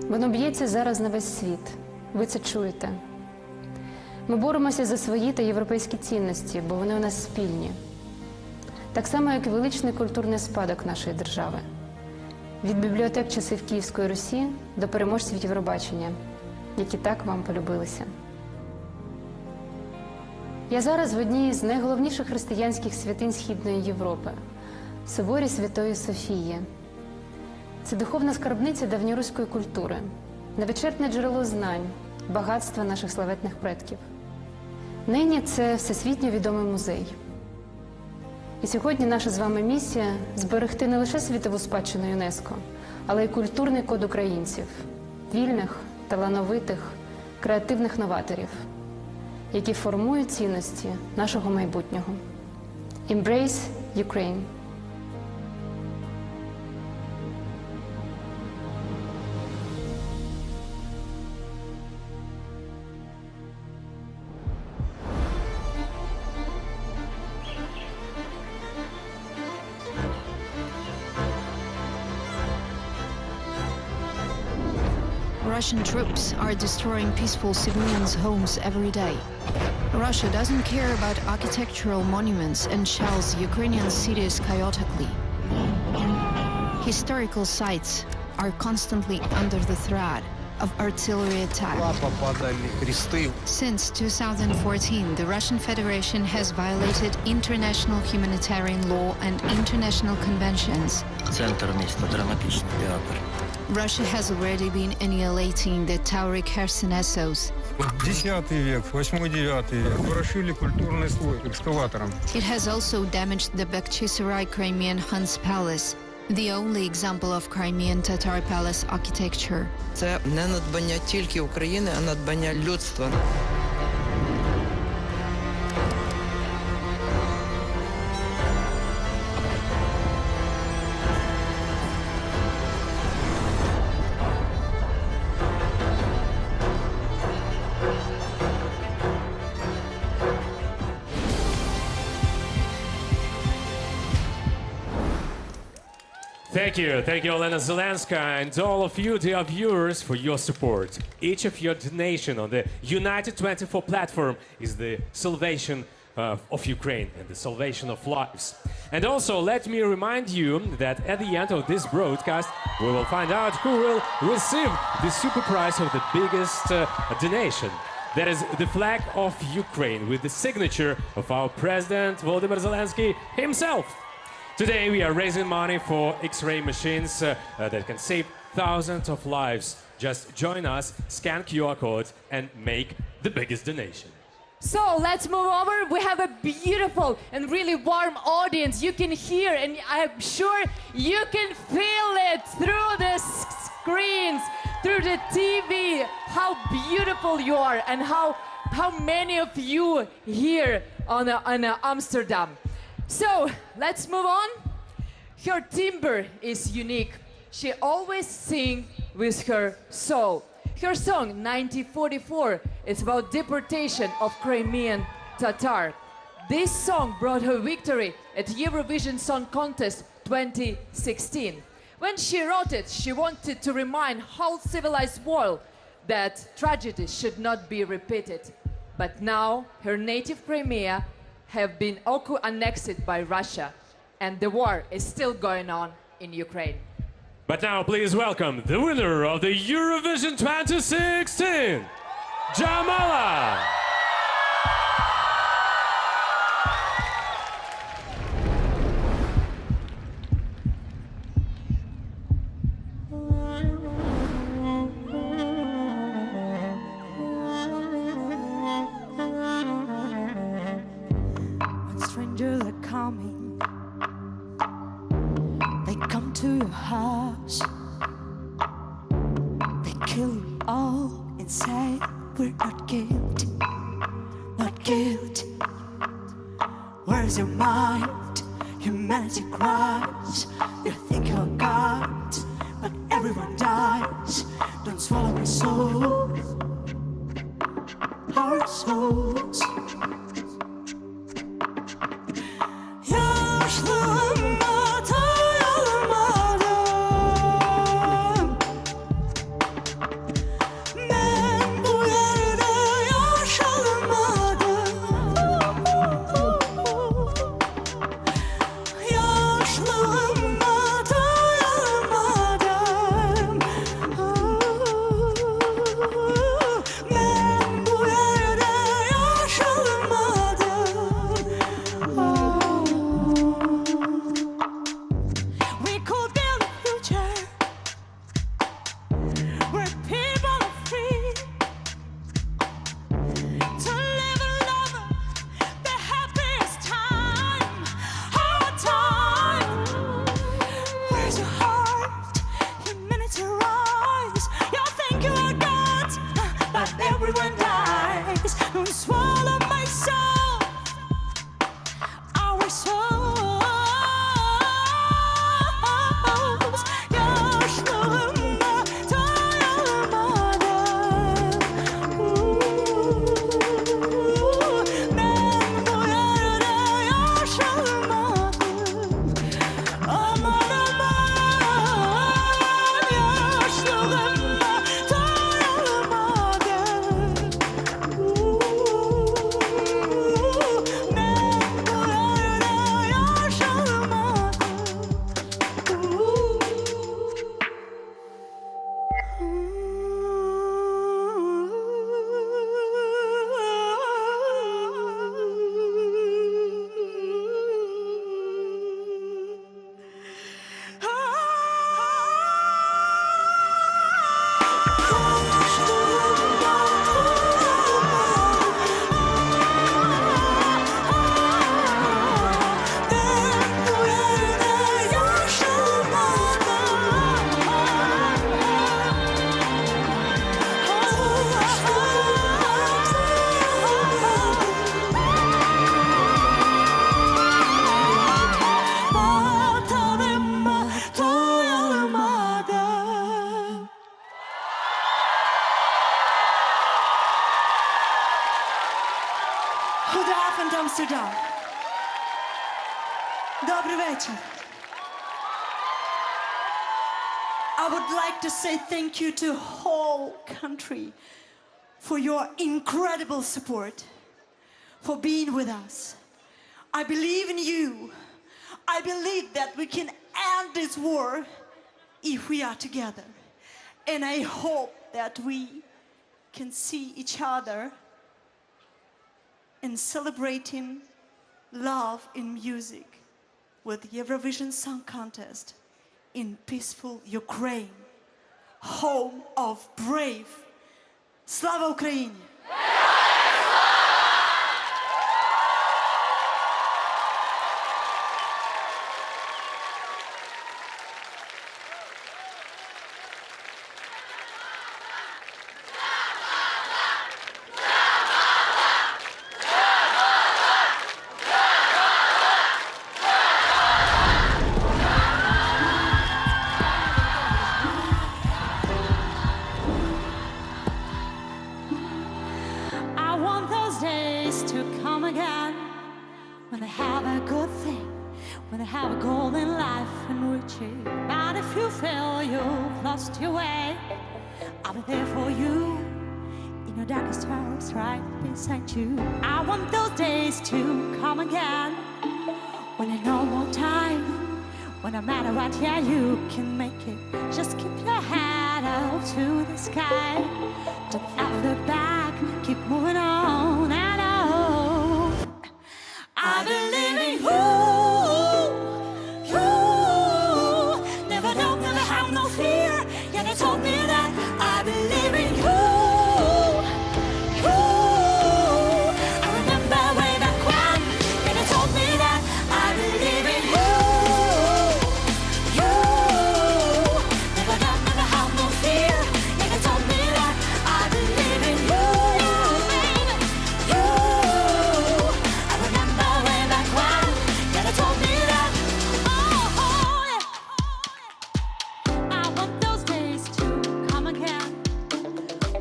Воно б'ється зараз на весь світ. Ви це чуєте. Ми боремося за свої та європейські цінності, бо вони у нас спільні. Так само, як і величний культурний спадок нашої держави. Від бібліотек часів Київської Русі до переможців Євробачення, які так вам полюбилися. Я зараз в одній з найголовніших християнських святинь Східної Європи – соборі Святої Софії. Це духовна скарбниця давньоруської культури, невичерпне джерело знань, багатства наших славетних предків. Нині це всесвітньо відомий музей. І сьогодні наша з вами місія – зберегти не лише світову спадщину ЮНЕСКО, але й культурний код українців – вільних, талановитих, креативних новаторів, які формують цінності нашого майбутнього. Embrace Ukraine! Russian troops are destroying peaceful civilians' homes every day. Russia doesn't care about architectural monuments and shells Ukrainian cities chaotically. Historical sites are constantly under the threat of artillery attack. Since 2014, the Russian Federation has violated international humanitarian law and international conventions. Russia has already been annihilating the Tauric Kherson Essos. It has also damaged the Bakhchisarai Crimean Han's Palace, the only example of Crimean Tatar palace architecture. Це не надбання тільки України, а надбання людства. Thank you, Olena Zelenska, and all of you, dear viewers, for your support. Each of your donation on the United 24 platform is the salvation of Ukraine and the salvation of lives. And also, let me remind you that at the end of this broadcast, we will find out who will receive the super prize of the biggest donation. That is the flag of Ukraine with the signature of our President Volodymyr Zelensky himself. Today we are raising money for X-ray machines that can save thousands of lives. Just join us, scan QR code and make the biggest donation. So let's move over. We have a beautiful and really warm audience. You can hear and I'm sure you can feel it through the screens, through the TV, how beautiful you are and how many of you here on Amsterdam. So, let's move on. Her timbre is unique. She always sings with her soul. Her song, 1944, is about deportation of Crimean Tatar. This song brought her victory at Eurovision Song Contest 2016. When she wrote it, she wanted to remind whole civilized world that tragedy should not be repeated But now her native Crimea have been annexed by Russia, and the war is still going on in Ukraine. But now please welcome the winner of the Eurovision 2016, Jamala! When strangers are coming, they come to your house, they kill you all and say we're not guilty, not guilty. Where's your mind? Humanity cries. You think you're God, but everyone dies. Don't swallow my soul, our souls. Goedenavond Amsterdam. Dobry wieczór. I would like to say thank you to the whole country for your incredible support, for being with us. I believe in you. I believe that we can end this war if we are together. And I hope that we can see each other and celebrating love in music with the Eurovision Song Contest in peaceful Ukraine, home of brave. Slava Ukraini! When they have a good thing, when they have a goal in life and reach it. But if you feel you've lost your way, I'll be there for you in your darkest hours right beside you. I want those days to come again, when there's no more time, when no matter what, yeah, you can make it. Just keep your head up to the sky. Don't ever look back, keep moving on. I know I believe in you. Never know, never have no fear. Yeah, they told me that I believe in you. I remember way back when, yeah, they told me that I believe in you. Never know, never have no fear. Yeah, they told me that I believe in you. I remember way back when, yeah, they told me that. Oh, yeah. I want those days to come again,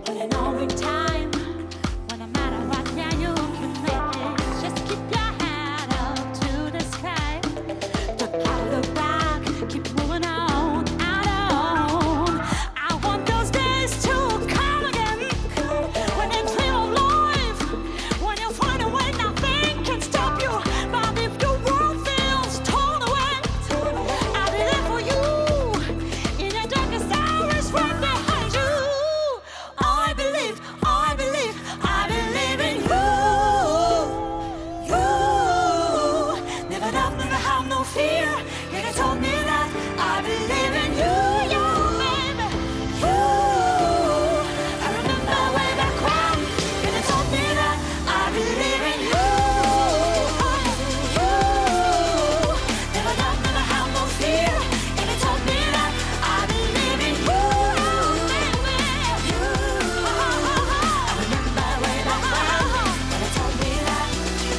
when in all in time, when no matter what, yeah, you can make it. Just keep your head up to the sky. Don't ever look back, keep moving on. I want those days to come again, when they dream of life, when you find a way nothing can stop you. But if the world feels torn away, I'll be there for you in your darkest hours, right behind you. I believe in you. Never doubt, never have no fear. Yeah, they told me that I believe in you, baby. I remember way back when, yeah, they told me that I believe in you. Never doubt, never have no fear. Yeah, they told me that I believe in you, baby. I remember way back when, yeah, they told me that.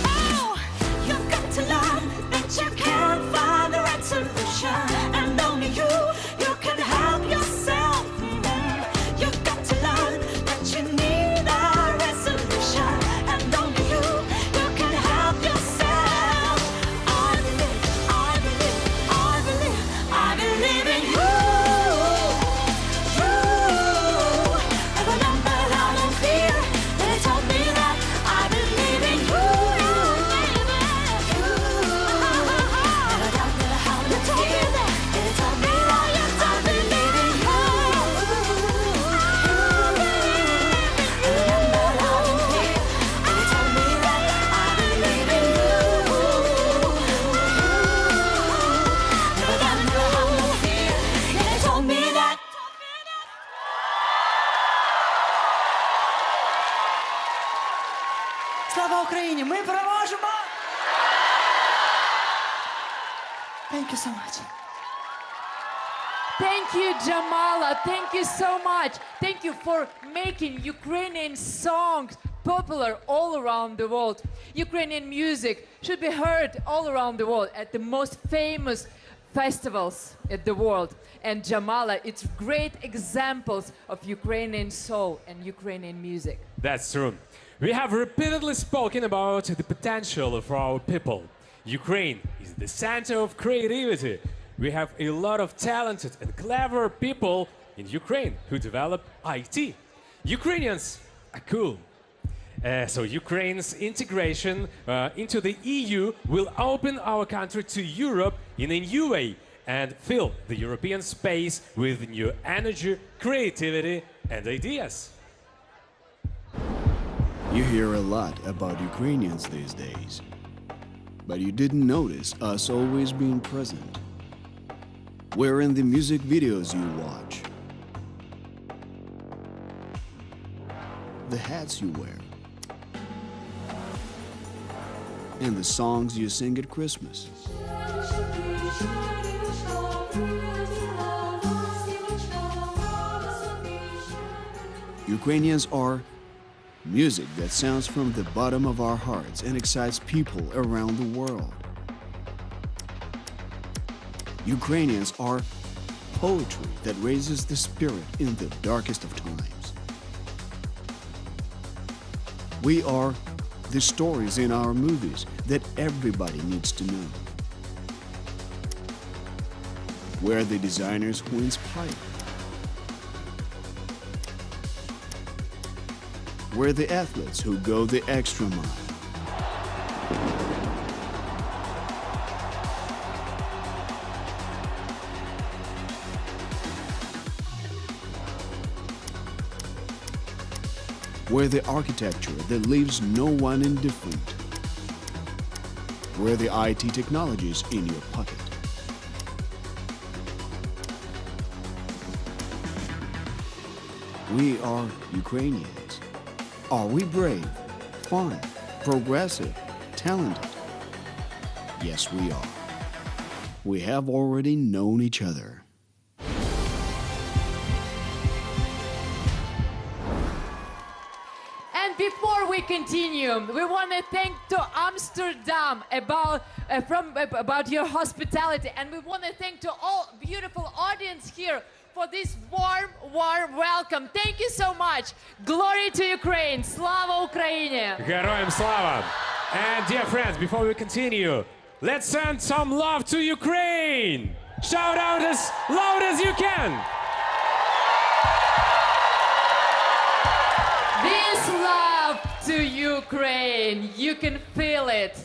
Oh, you've got to learn that you can't find the right solution, and only you can help yourself. You've got to learn that you need a resolution, and only you can help yourself. I believe in you. Never number out in fear. They told me that I believe in you, baby. Never doubt, never have no fear. They told me that I believe in you. Never number out in fear. They told me that I believe in you. Never doubt, never have no fear. They told me that. Слава Україні! Ми переможемо! Thank you so much. Thank you, Jamala. Thank you so much. Thank you for making Ukrainian songs popular all around the world. Ukrainian music should be heard all around the world at the most famous festivals in the world. And Jamala, it's great examples of Ukrainian soul and Ukrainian music. That's true. We have repeatedly spoken about the potential of our people. Ukraine is the center of creativity. We have a lot of talented and clever people in Ukraine who develop IT. Ukrainians are cool. So Ukraine's integration into the EU will open our country to Europe in a new way and fill the European space with new energy, creativity and ideas. You hear a lot about Ukrainians these days, but you didn't notice us always being present. We're in the music videos you watch, the hats you wear, and the songs you sing at Christmas. Ukrainians are music that sounds from the bottom of our hearts and excites people around the world. Ukrainians are poetry that raises the spirit in the darkest of times. We are the stories in our movies that everybody needs to know. We're the designers who inspire. We're the athletes who go the extra mile. We're the architecture that leaves no one indifferent. We're the IT technologies in your pocket. We are Ukrainians. Are we brave, fun, progressive, talented? Yes, we are. We have already known each other. And before we continue, we want to thank to Amsterdam about your hospitality, and we want to thank to all beautiful audience here for this warm welcome. Thank you so much. Glory to Ukraine. Slava Ukraine. Героям слава! And dear friends, before we continue, let's send some love to Ukraine! Shout out as loud as you can! This love to Ukraine, you can feel it.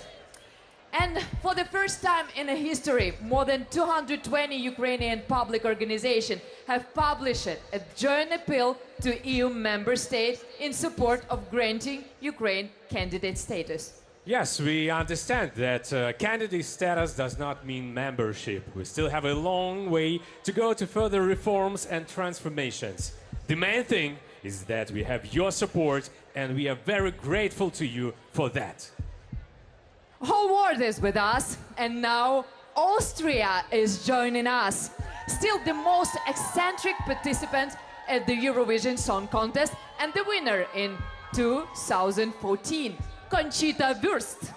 And for the first time in history, more than 220 Ukrainian public organizations have published a joint appeal to EU member states in support of granting Ukraine candidate status. Yes, we understand that candidate status does not mean membership. We still have a long way to go to further reforms and transformations. The main thing is that we have your support, and we are very grateful to you for that. Whole world is with us, and now Austria is joining us. Still the most eccentric participant at the Eurovision Song Contest and the winner in 2014, Conchita Wurst.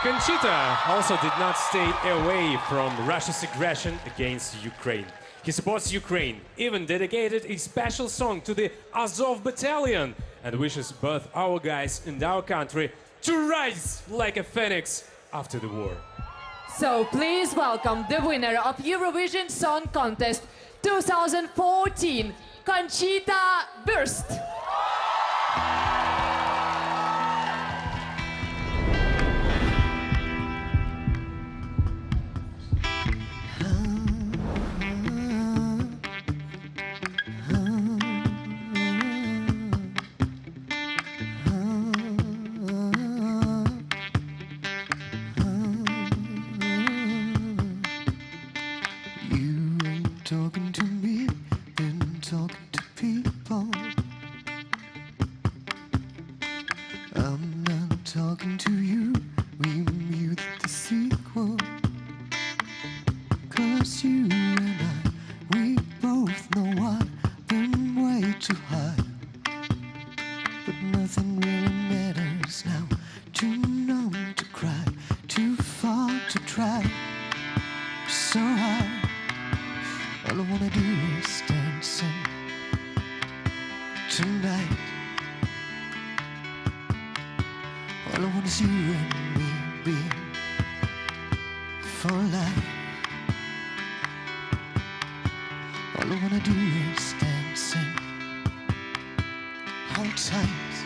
Conchita also did not stay away from Russia's aggression against Ukraine. He supports Ukraine, even dedicated a special song to the Azov battalion, and wishes both our guys and our country to rise like a phoenix after the war. So please welcome the winner of Eurovision Song Contest 2014, Conchita Wurst. Talking to me and talking to people. I'm not talking to you. We mute the sequel. 'Cause you and I, we both know I've been way too high. But nothing really matters now. Too numb to cry, too far to try. So high. All I wanna do is dancing tonight. All I want is you and me, being for life. All I wanna do is dancing, hold tight.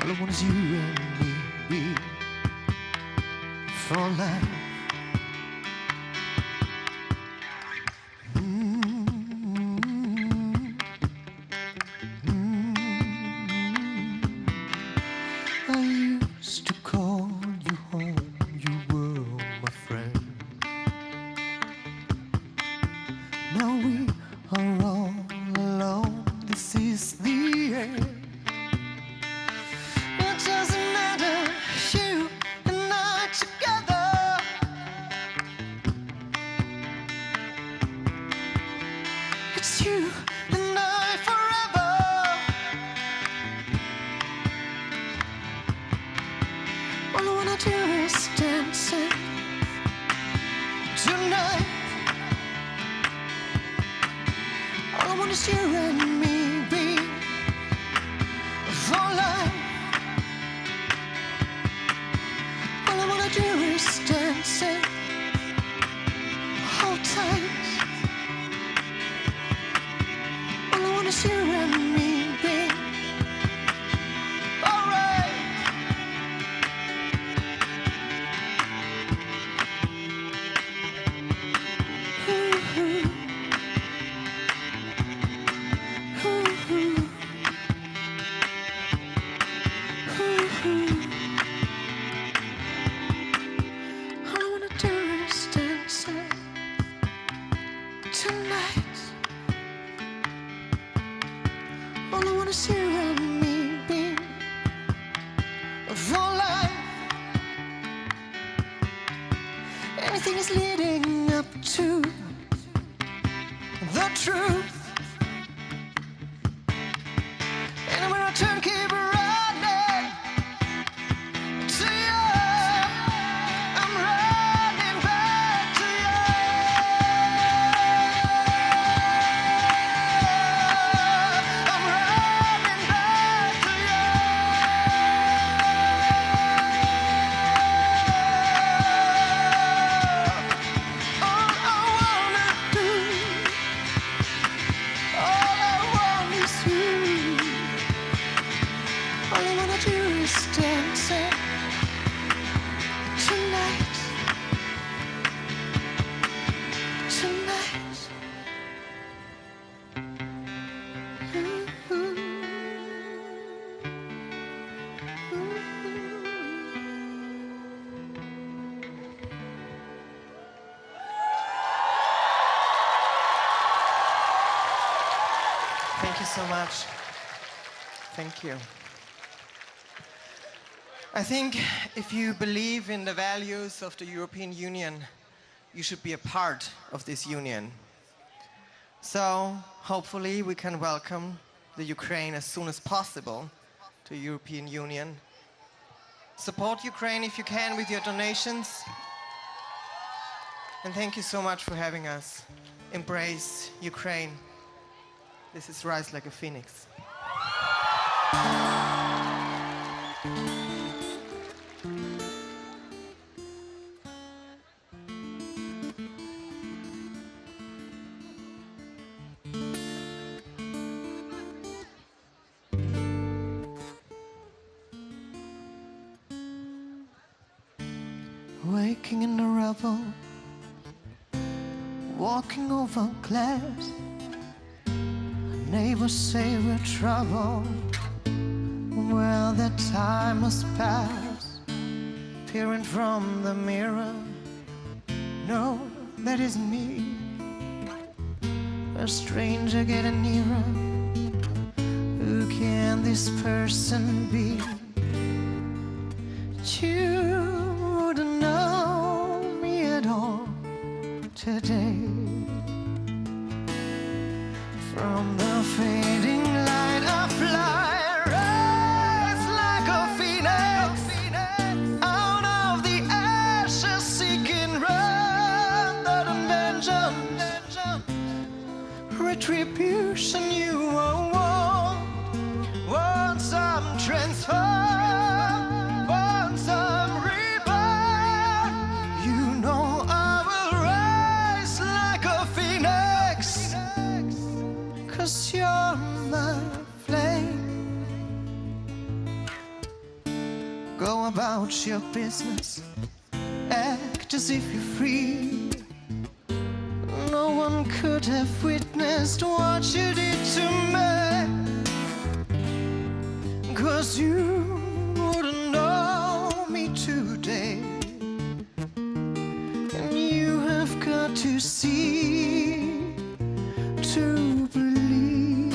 All I want is you and me, being for life. All I want is you and me. everything is leading up to the truth. And when I turn, keep running to you. I'm running back to you. I'm running back to you. All I wanna do, all I want is you. All I wanna do is dance tonight, tonight. Thank you so much. Thank you. I think if you believe in the values of the European Union, you should be a part of this union. So hopefully we can welcome the Ukraine as soon as possible to the European Union. Support Ukraine if you can with your donations. And thank you so much for having us. Embrace Ukraine. This is Rise Like a Phoenix. Waking in the rubble, walking over glass. Neighbors say we're trouble. Well, the time must pass. Peering from the mirror, no, that isn't me. A stranger getting nearer. Who can this person be? You wouldn't know me at all today. From the fading light I fly, rise like a phoenix, out of the ashes seeking rather than vengeance. Retribution you want some transform, want some rebirth. You know I will rise like a phoenix, 'cause you're my flame. Go about your business, act as if you're free. No one could have witnessed what you did to me, 'cause you wouldn't know me today. And you have got to see to believe.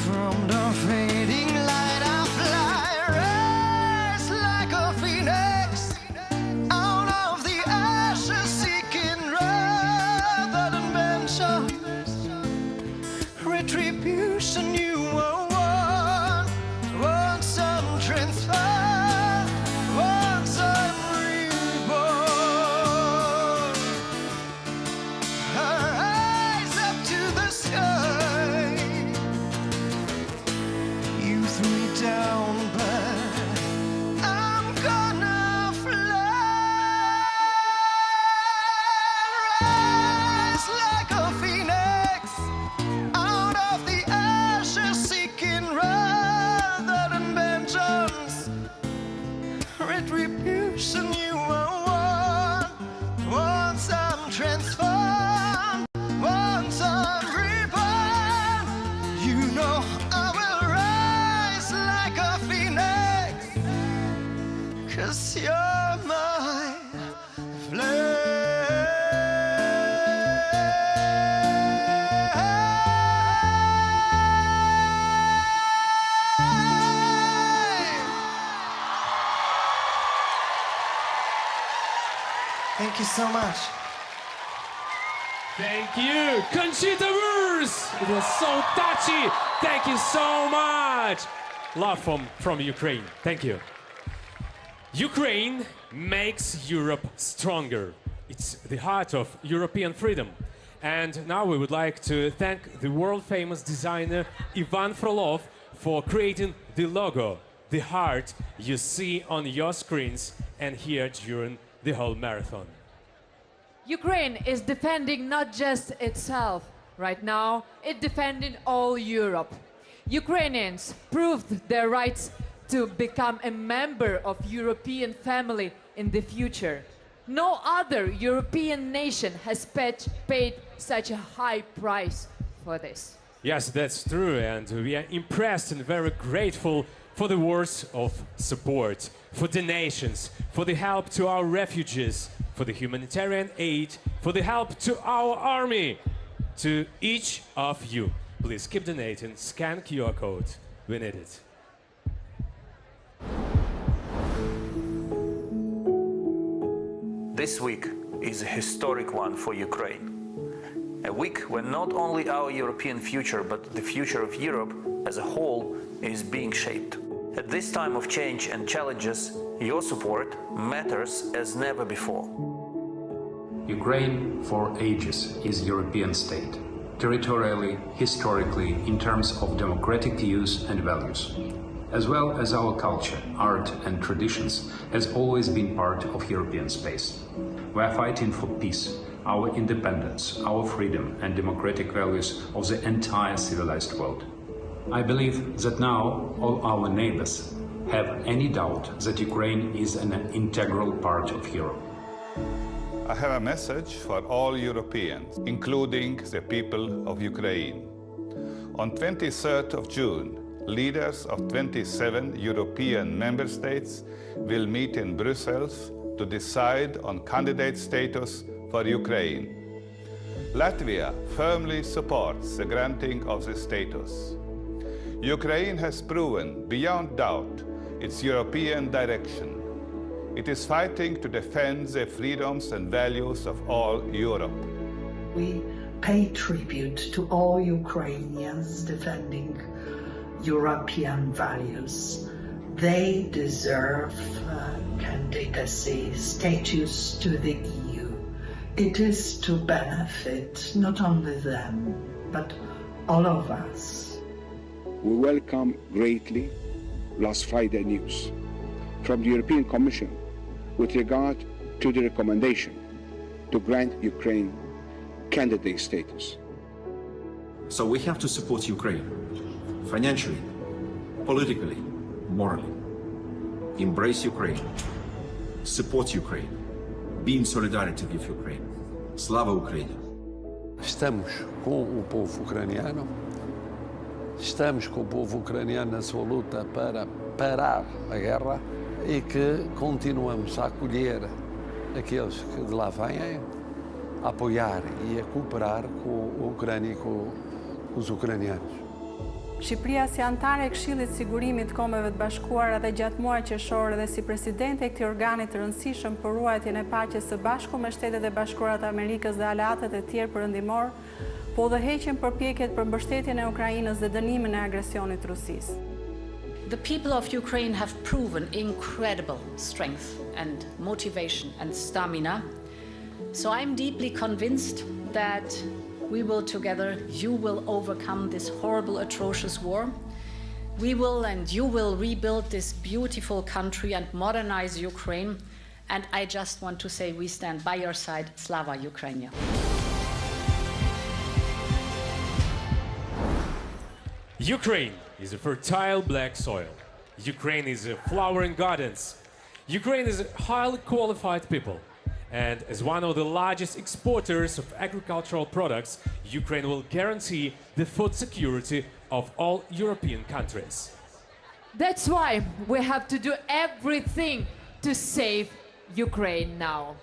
From the fading light I fly, rise like a phoenix, out of the ashes seeking rather than vengeance. Retribution you want some transfer, want some reborn. Rise up to the sky. You threw me down, but I'm gonna fly. Rise like a phoenix, out of the ashes seeking rather than vengeance. Retribution you want some transform, want some reborn. You know I will rise like a phoenix, 'cause you're my flame. Thank you so much. Thank you, Conchita Wurst. It was so touchy. Thank you so much. Love from Ukraine. Thank you. Ukraine makes Europe stronger. It's the heart of European freedom. And now we would like to thank the world-famous designer Ivan Frolov for creating the logo, the heart you see on your screens and here during the whole marathon. Ukraine is defending not just itself right now, it's defending all Europe. Ukrainians proved their rights to become a member of European family in the future. No other European nation has paid such a high price for this. Yes, that's true, and we are impressed and very grateful for the words of support, for donations, for the help to our refugees, for the humanitarian aid, for the help to our army, to each of you. Please keep donating, scan QR code, we need it. This week is a historic one for Ukraine. A week when not only our European future, but the future of Europe as a whole is being shaped. At this time of change and challenges, your support matters as never before. Ukraine, for ages, is a European state, territorially, historically, in terms of democratic views and values, as well as our culture, art and traditions, has always been part of European space. We are fighting for peace, our independence, our freedom and democratic values of the entire civilized world. I believe that now all our neighbors have any doubt that Ukraine is an integral part of Europe. I have a message for all Europeans, including the people of Ukraine. On 23rd of June, leaders of 27 European member states will meet in Brussels to decide on candidate status for Ukraine. Latvia firmly supports the granting of this status. Ukraine has proven beyond doubt its European direction. It is fighting to defend the freedoms and values of all Europe. We pay tribute to all Ukrainians defending European values. They deserve candidacy status to the EU. It is to benefit not only them, but all of us. We welcome greatly last Friday news from the European Commission with regard to the recommendation to grant Ukraine candidate status. So we have to support Ukraine financially, politically, morally. Embrace Ukraine, support Ukraine, be in solidarity with Ukraine. Slava Ukraine! Estamos com o povo ucraniano, estamos com o povo ucraniano na sua luta para parar a guerra e que continuamos a acolher aqueles que de lá vêm, a apoiar e a cooperar com a Ucrânia e com os ucranianos. Shqipëria si antare e Këshillit Sigurimit të Kombeve të Bashkuara dhe gjatë muajit qershor dhe si presidente e këtij organi të rëndësishëm për ruajtjen e paqes së bashku me Shtetet e Bashkuara të Amerikës dhe aleatët e tjerë perëndimor, po udhëheqin përpjekjet për mbështetjen e Ukrainës dhe dënimin e agresionit të Rusisë. The people of Ukraine have proven incredible strength and motivation and stamina. So I'm deeply convinced that we will together, you will overcome this horrible, atrocious war. We will and you will rebuild this beautiful country and modernize Ukraine. And I just want to say we stand by your side. Slava Ukraine. Ukraine is a fertile black soil. Ukraine is a flowering gardens. Ukraine is a highly qualified people. And as one of the largest exporters of agricultural products, Ukraine will guarantee the food security of all European countries. That's why we have to do everything to save Ukraine now.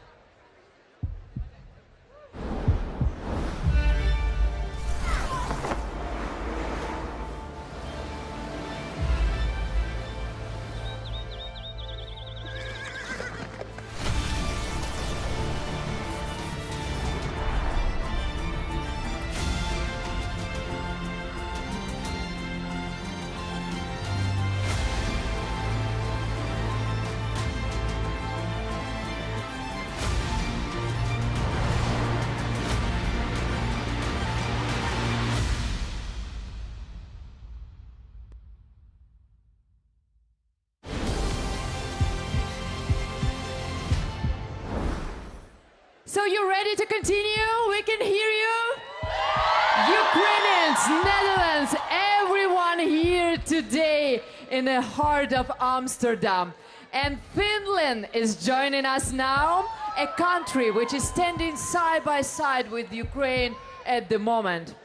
So you ready to continue? We can hear you. Ukrainians, Netherlands, everyone here today in the heart of Amsterdam. And Finland is joining us now, a country which is standing side by side with Ukraine at the moment.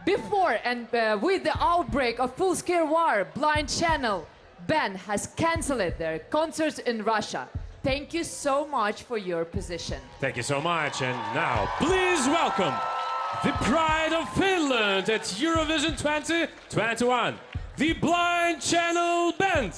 Before and with the outbreak of full-scale war, Blind Channel band has cancelled their concerts in Russia. Thank you so much for your position. Thank you so much. And now, please welcome the pride of Finland at Eurovision 2021, the Blind Channel Band.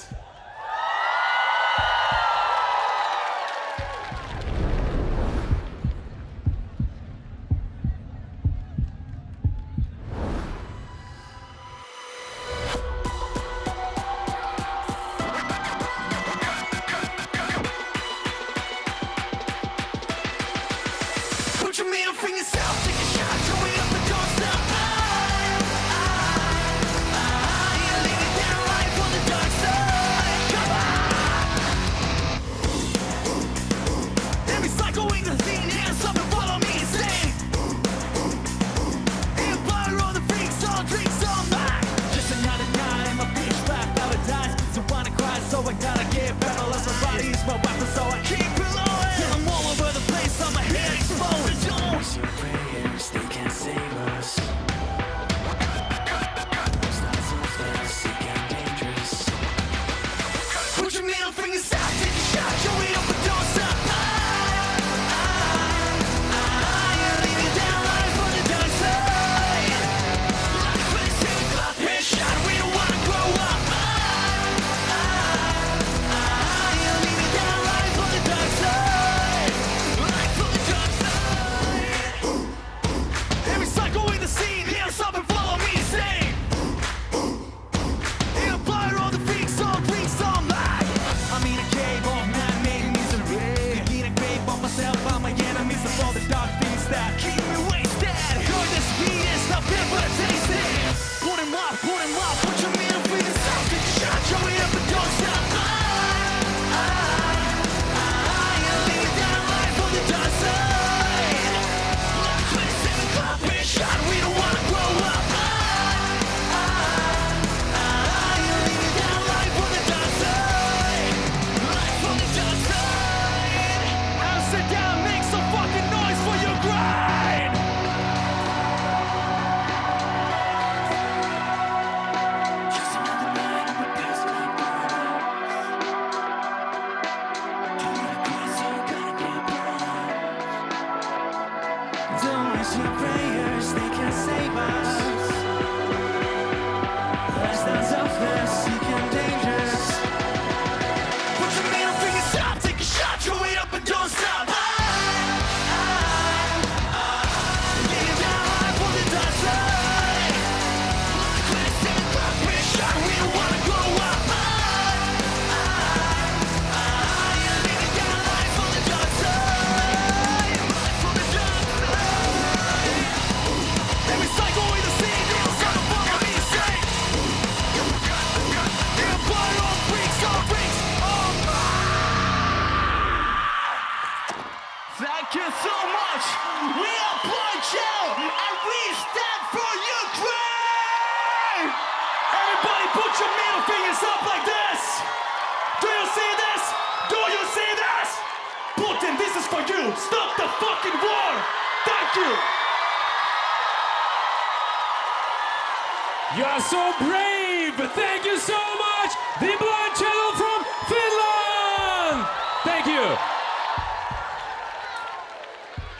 You are so brave! Thank you so much! The Blind Channel from Finland! Thank you!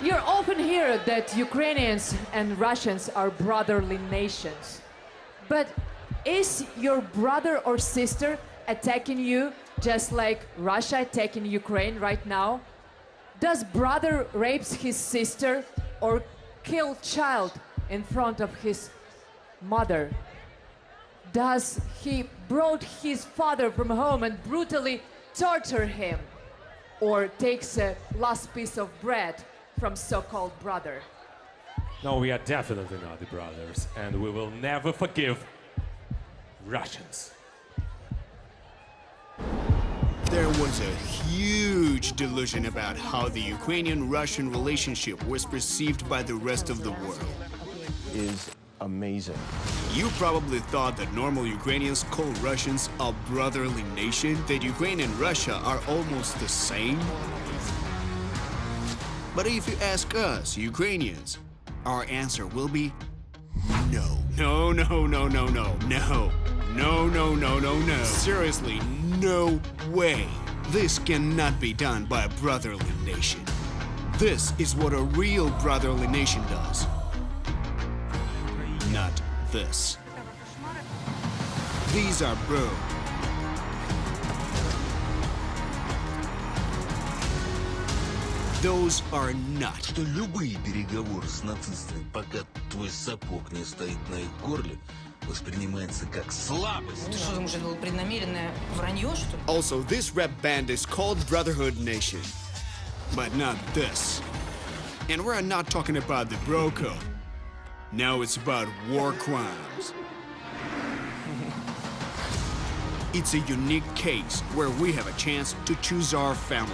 You're often hear that Ukrainians and Russians are brotherly nations. But is your brother or sister attacking you just like Russia attacking Ukraine right now? Does brother rapes his sister or kill child in front of his mother? Does he brought his father from home and brutally torture him? Or takes a last piece of bread from so-called brother? No, we are definitely not the brothers, and we will never forgive Russians. There was a huge delusion about how the Ukrainian-Russian relationship was perceived by the rest of the world. Is amazing. You probably thought that normal Ukrainians call Russians a brotherly nation, that Ukraine and Russia are almost the same. But if you ask us, Ukrainians, our answer will be no. No, no, no, no, no, no. No, no, no, no, no. Seriously, no way. This cannot be done by a brotherly nation. This is what a real brotherly nation does. Not this. These are bro. Those are not. Что любые переговоры с нацистами, пока твой сапог не стоит на их горле, воспринимается как слабость. Ты что думаешь, это было преднамеренное вранье, что ли? Also, this rap band is called Brotherhood Nation. But not this. And we're not talking about the bro code. Now it's about war crimes. It's a unique case where we have a chance to choose our family.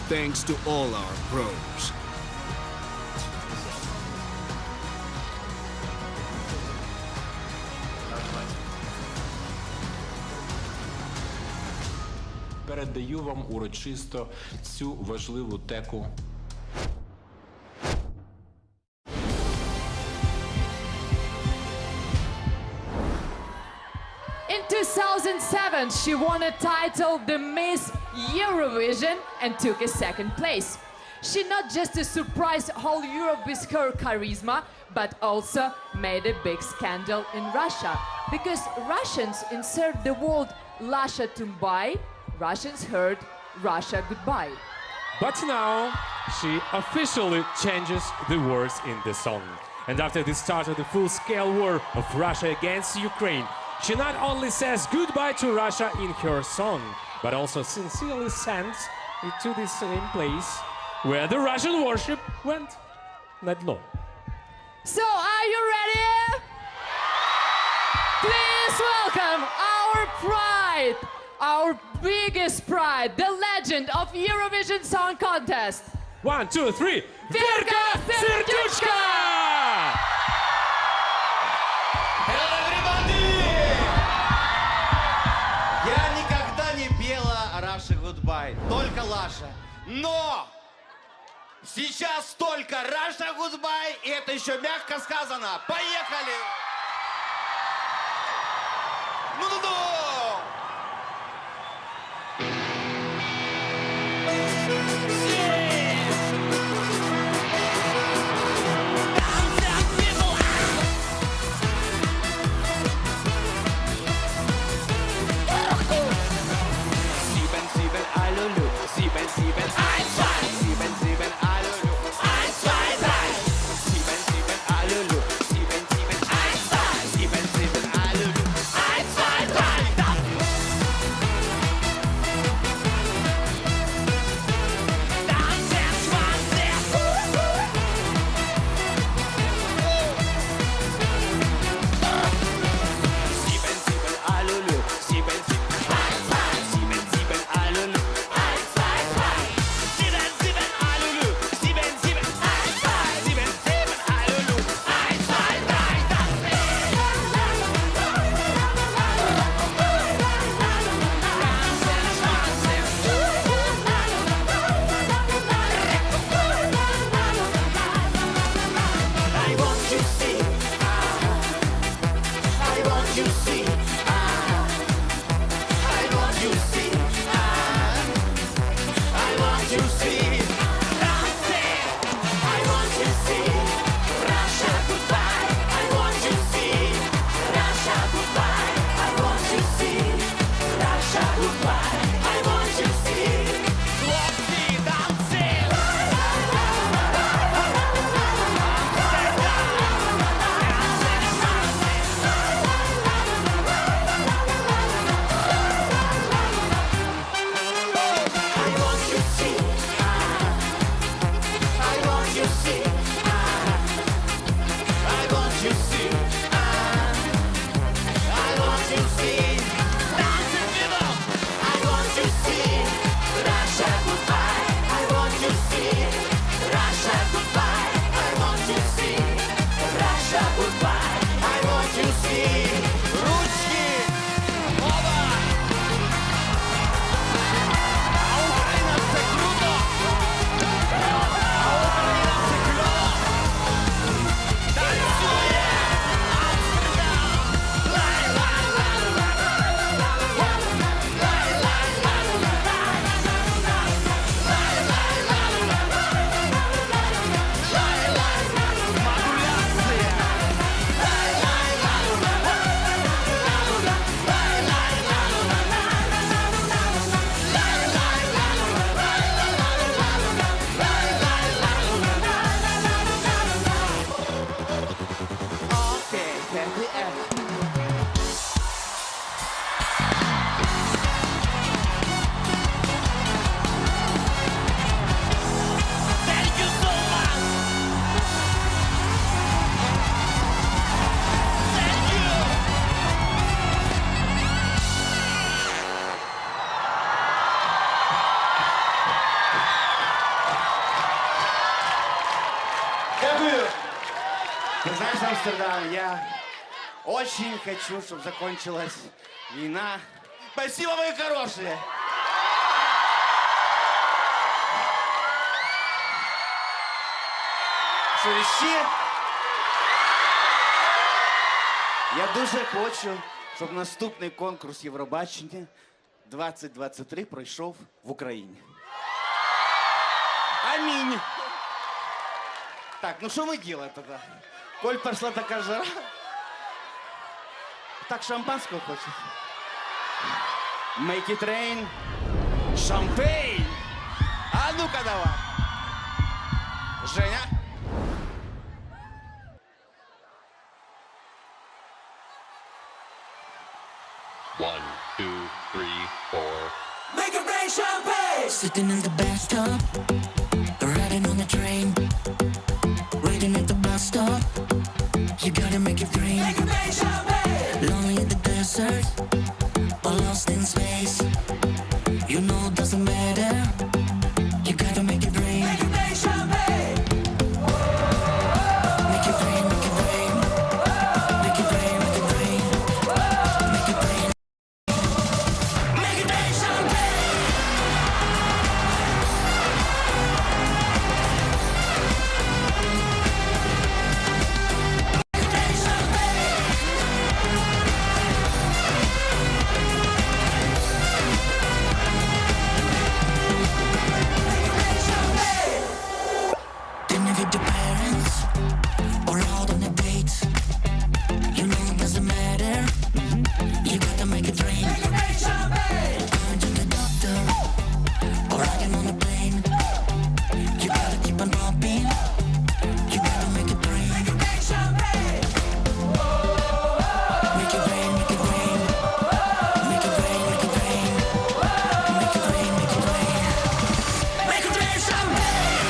Thanks to all our bros. Передаю вам урочисто цю важливу теку. In 2007, she won a title, the Miss Eurovision, and took a second place. She not just surprised whole Europe with her charisma, but also made a big scandal in Russia. Because Russians insert the word Lasha Tumbai, Russians heard Russia goodbye. But now she officially changes the words in the song. And after the start of the full-scale war of Russia against Ukraine, she not only says goodbye to Russia in her song, but also sincerely sends it to the same place where the Russian warship went that long. So, are you ready? Please welcome our pride, our biggest pride, the legend of Eurovision Song Contest. 1, 2, 3. Verka Serduchka! Hello, everybody! Я никогда не пела Russia Goodbye, только Lasha. Но сейчас только Russia Goodbye, и это еще мягко сказано. Поехали! Ну-ну-ну! знаешь, Амстердам, я очень хочу, чтобы закончилась война. Спасибо, мои хорошие! Що ще? Я дуже хочу, щоб наступний конкурс Євробачення 2023 пройшов в Україні. Аминь. Так, ну что мы делаем тогда? Коль пошла такая жара. Так шампанского хочет. Make it rain. Шампейн. А ну-ка давай. Женя. One, two, three, four. Make it rain champagne! Sitting in the bathtub, riding on the train, waiting at the bus stop. You gotta make it rain. Make it rain champagne! Lonely in the desert, or lost in space. You know it doesn't matter. You gotta make it rain. Make it rain champagne! Make it rain, make it rain. Make it rain, make it rain. Make it rain. Make it rain champagne! Dinner with your parents, or out on a date. You know it doesn't matter. You gotta make it rain. Make it rain champagne! Going to the doctor, or riding on a plane. You gotta keep on popping. You gotta make it rain. Make it rain champagne! Make it rain, make it rain. Make it rain, make it rain. Make it rain, make it rain. Make it rain champagne!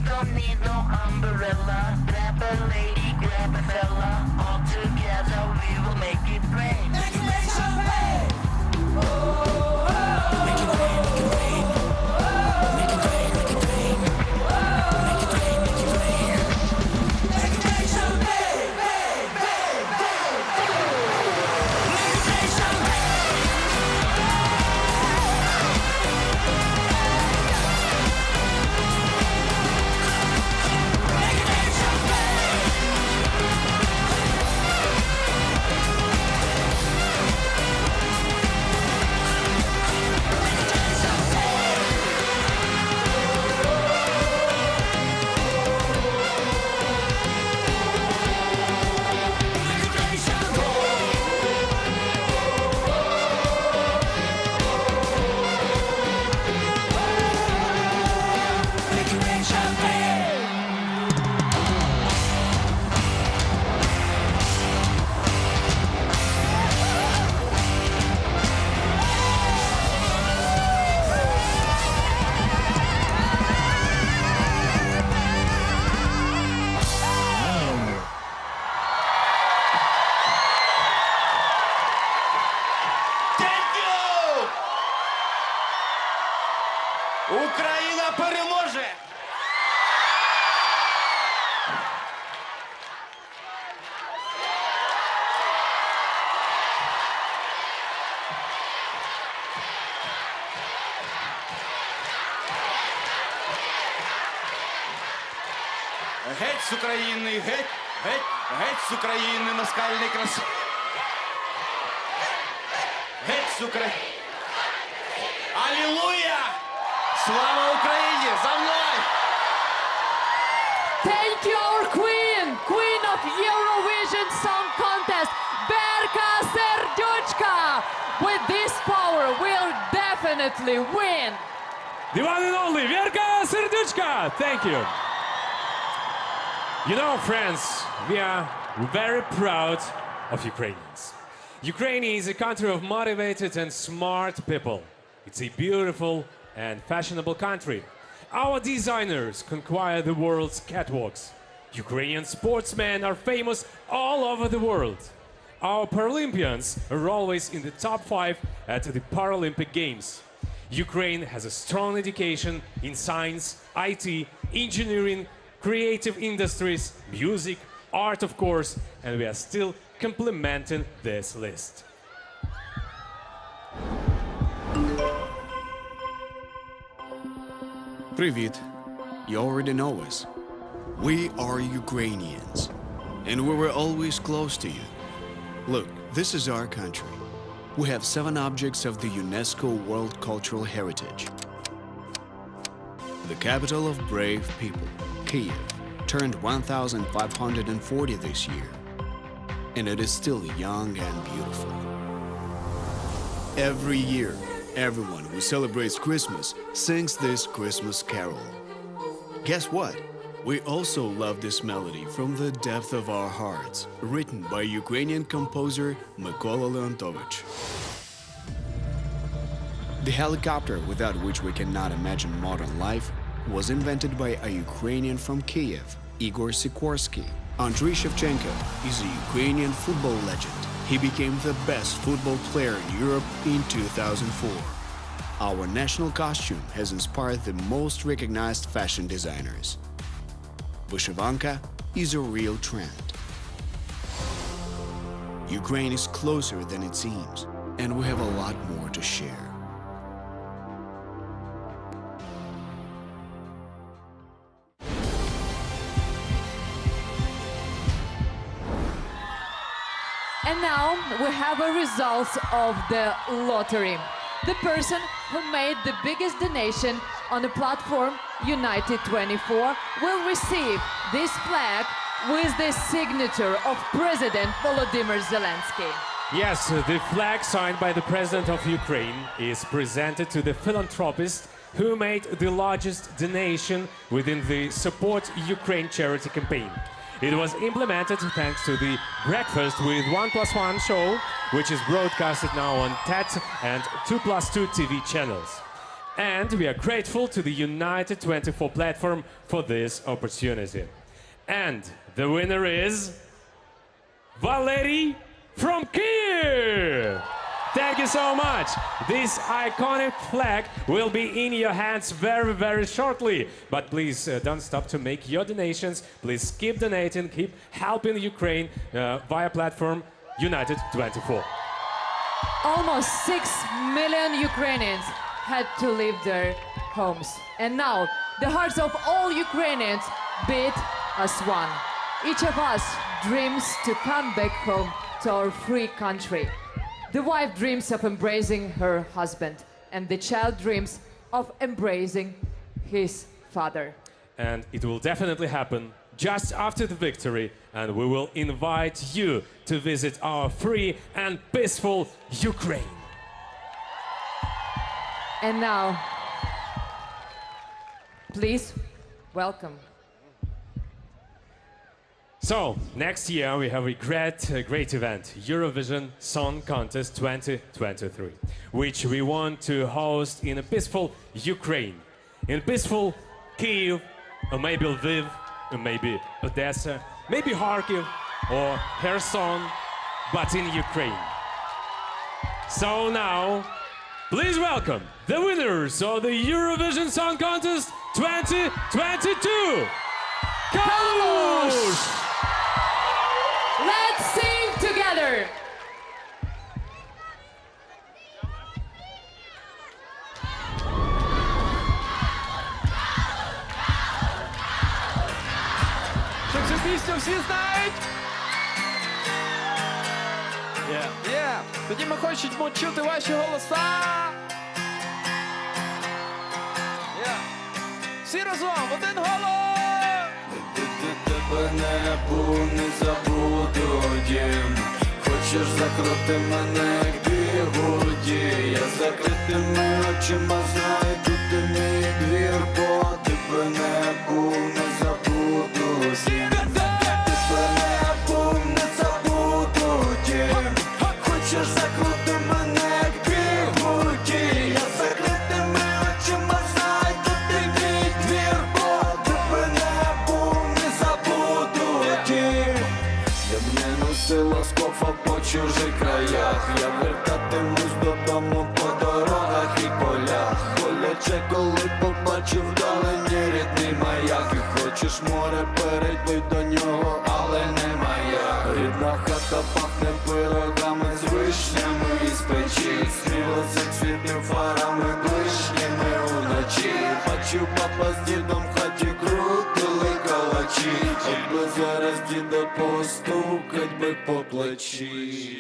Don't need no umbrella. Grab a lady, grab a fella. All together we will make it rain. Make it rain champagne! Make it rain, make it rain. Make it rain, make it rain. Make it rain, make it rain. Make it rain champagne! Make it rain champagne! Make it rain champagne! Thank you! Україна переможе! Геть з України, геть, геть, геть з України, москальний красу. Геть з України. Алілуя! Слава Україні! За мною! Thank you, our queen, queen of Eurovision Song Contest, Verka Serduchka. With this power, we'll definitely win. The one and only Verka Serduchka. Thank you. You know, friends, we are very proud of Ukrainians. Ukraine is a country of motivated and smart people. It's a beautiful and fashionable country. Our designers conquer the world's catwalks. Ukrainian sportsmen are famous all over the world. Our Paralympians are always in the top 5 at the Paralympic Games. Ukraine has a strong education in science, IT, engineering, creative industries, music, art of course, and we are still complementing this list. Привіт. You already know us. We are Ukrainians, and we were always close to you. Look, this is our country. We have 7 objects of the UNESCO World Cultural Heritage. The capital of brave people, Kyiv, turned 1,540 this year, and it is still young and beautiful. Every year, everyone who celebrates Christmas sings this Christmas carol. Guess what? We also love this melody from the depth of our hearts, written by Ukrainian composer Mykola Leontovich. The helicopter without which we cannot imagine modern life was invented by a Ukrainian from Kyiv, Igor Sikorsky. Andriy Shevchenko is a Ukrainian football legend. He became the best football player in Europe in 2004. Our national costume has inspired the most recognized fashion designers. Vyshyvanka is a real trend. Ukraine is closer than it seems, and we have a lot more to share. And now we have a results of the lottery. The person who made the biggest donation on the platform United 24 will receive this flag with the signature of President Volodymyr Zelensky. Yes, the flag signed by the President of Ukraine is presented to the philanthropist who made the largest donation within the Support Ukraine charity campaign. It was implemented thanks to the Breakfast with 1+1 show, which is broadcasted now on TET and 2+2 TV channels. And we are grateful to the United 24 platform for this opportunity. And the winner is Valery from Kyiv! Thank you so much. This iconic flag will be in your hands very, very shortly. But please don't stop to make your donations. Please keep donating, keep helping Ukraine via platform United 24. Almost 6 million Ukrainians had to leave their homes. And now the hearts of all Ukrainians beat as one. Each of us dreams to come back home to our free country. The wife dreams of embracing her husband, and the child dreams of embracing his father. And it will definitely happen just after the victory, and we will invite you to visit our free and peaceful Ukraine. And now, please welcome. So, next year we have a great event, Eurovision Song Contest 2023, which we want to host in a peaceful Ukraine, in peaceful Kyiv, or maybe Lviv, or maybe Odessa, maybe Kharkiv, or Kherson, but in Ukraine. So now, please welcome the winners of the Eurovision Song Contest 2022, Kalush! Let's sing together! Що цю пісню всі знають? Тоді ми хочемо чути ваші голоса. Всі разом, один голос! Тебе небу не забуду, дім. Хочеш закрути мене, як бігуді. Я закритими очима знайду ти мій двір, бо тебе небу не забуду, дім. Тебе небу не забуду, дім. Хочеш плече, коли побачив вдалині рідний маяк. І хочеш море, перейти до нього, але не маяк. Рідна хата пахне пирогами з вишнями із печі. Смілося світним фарами ближніми уночі. Бачив папа з дідом в хаті крутили калачі. От би зараз діда постукать би по плечі.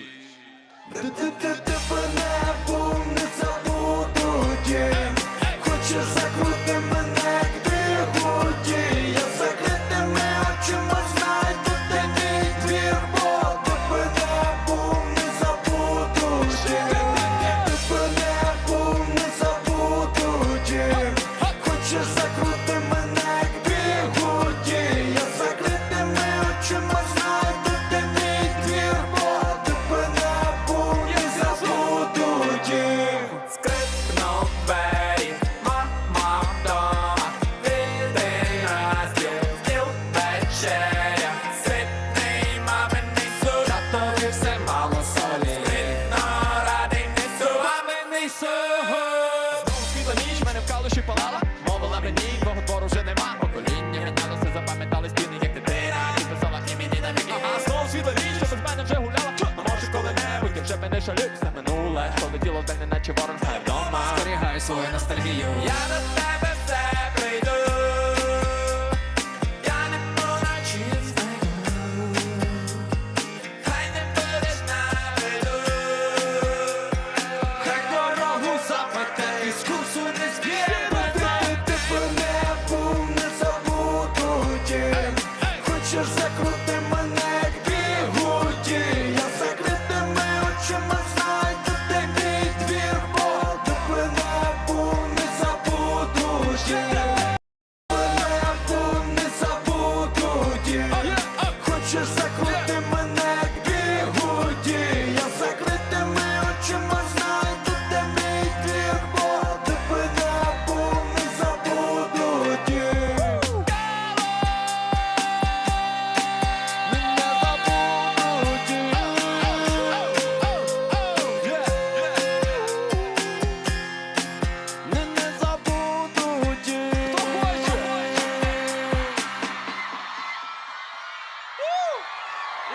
Тебе небо не забуду, дім. Хочеш закрути мене, де годі. Я закритими очима знаю, де мій двір, бо тебе небо не забуду, дім. Тебе небо не забуду, дім. Хочеш закрути мене, де годі. Я закритими очима знаю, де мій двір, бо тебе небо не забуду, дім. Скрипнув двері, мама вдома, віддай на стіл, стіл вечеря. Ситний маминий суп, татові все мало солі. Ситно радий несу, маминий суп. Знову світла ніч, мене в калуші палала. Мовила мені, твого двору вже нема. Покоління мінялося, запам'ятали стіни, як дитина. І писала імені на віки. Ага, знову світла ніч, що без мене вже гуляла. А може коли-небудь, ти вже мене шалюк, все минуле. Коли діло в день, неначе ворон знає вдома. Зберігаю свою ностальгію. Я до тебе все прийду. Я не вночі знайду. Хай не будеш на виду. Хай дорогу запите, із курсу не зб'єте. Тебе небо не забуду, дім. Хочеш закрути мене, як бігуді. Я закритими очима знаю, де мій двір, бо тебе небо не забуду, дім. Небо не забуду, дім. Хочеш закрути мене, як бігуді. Я закритими очима знаю, де мій двір, бо тебе небо не забуду, дім. Не забуду,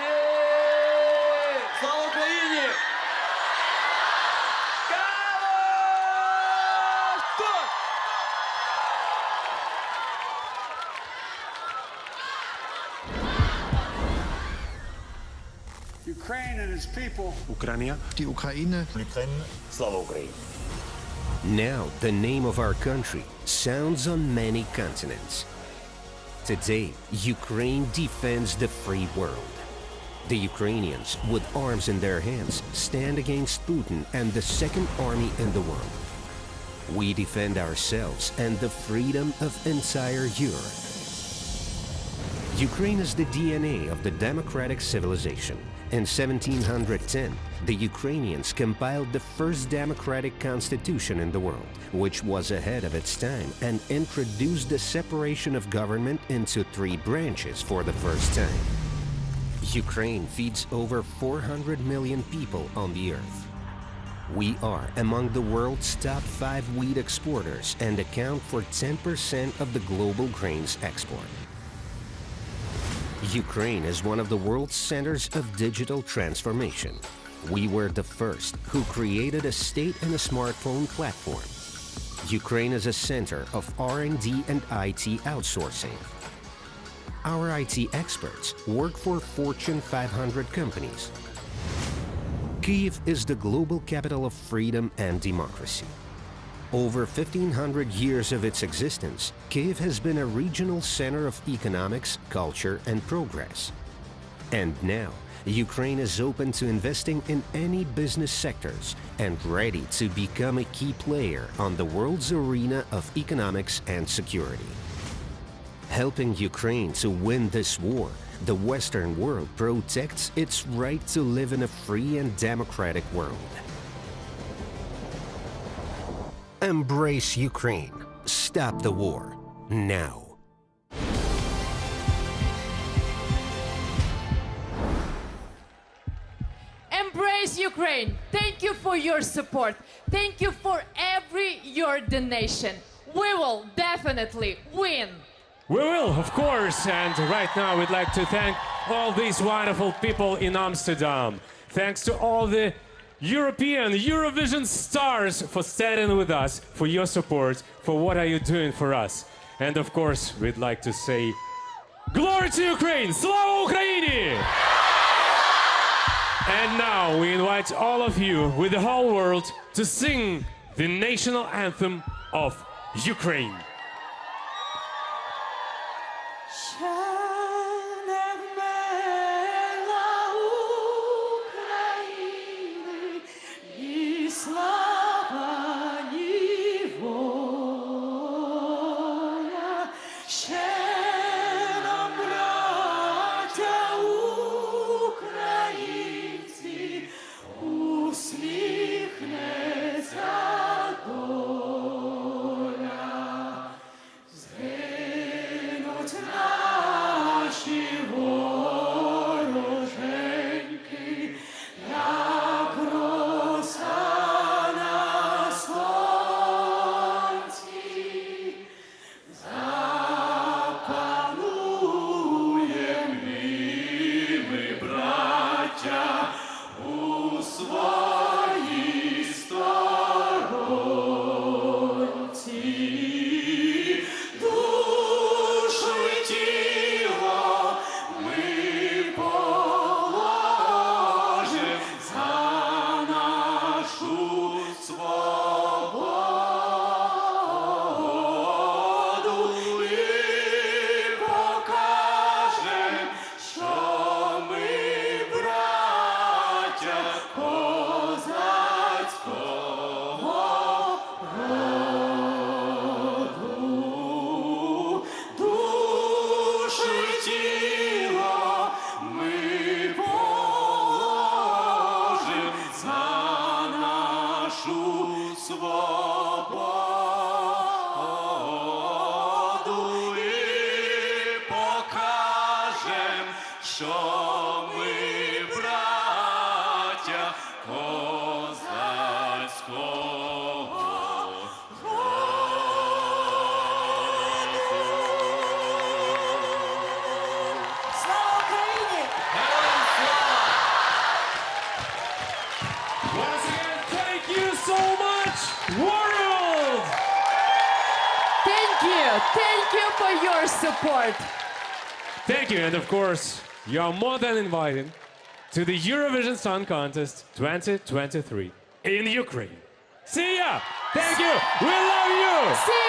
дім. Слава Україні! Ukraine and its people. Ucrania. Die Ukraine. Слава Україні! Now, the name of our country sounds on many continents. Today, Ukraine defends the free world. The Ukrainians, with arms in their hands, stand against Putin and the second army in the world. We defend ourselves and the freedom of entire Europe. Ukraine is the DNA of the democratic civilization. In 1710, the Ukrainians compiled the first democratic constitution in the world, which was ahead of its time and introduced the separation of government into 3 branches for the first time. Ukraine feeds over 400 million people on the earth. We are among the world's top 5 wheat exporters and account for 10% of the global grains export. Ukraine is one of the world's centers of digital transformation. We were the first who created a state and a smartphone platform. Ukraine is a center of R&D and IT outsourcing. Our IT experts work for Fortune 500 companies. Kyiv is the global capital of freedom and democracy. Over 1,500 years of its existence, Kyiv has been a regional center of economics, culture, and progress. And now, Ukraine is open to investing in any business sectors and ready to become a key player on the world's arena of economics and security. Helping Ukraine to win this war, the Western world protects its right to live in a free and democratic world. Embrace Ukraine. Stop the war. Now. Embrace Ukraine. Thank you for your support. Thank you for your donation. We will definitely win. We will, of course. And right now we'd like to thank all these wonderful people in Amsterdam. Thanks to all the European Eurovision stars for standing with us, for your support, for what are you doing for us. And of course, we'd like to say, glory to Ukraine! Slava Ukraini! And now we invite all of you with the whole world to sing the national anthem of Ukraine. Thank you for your support. Thank you, and of course, you are more than invited to the Eurovision Song Contest 2023 in Ukraine. See ya! Thank you! We love you! See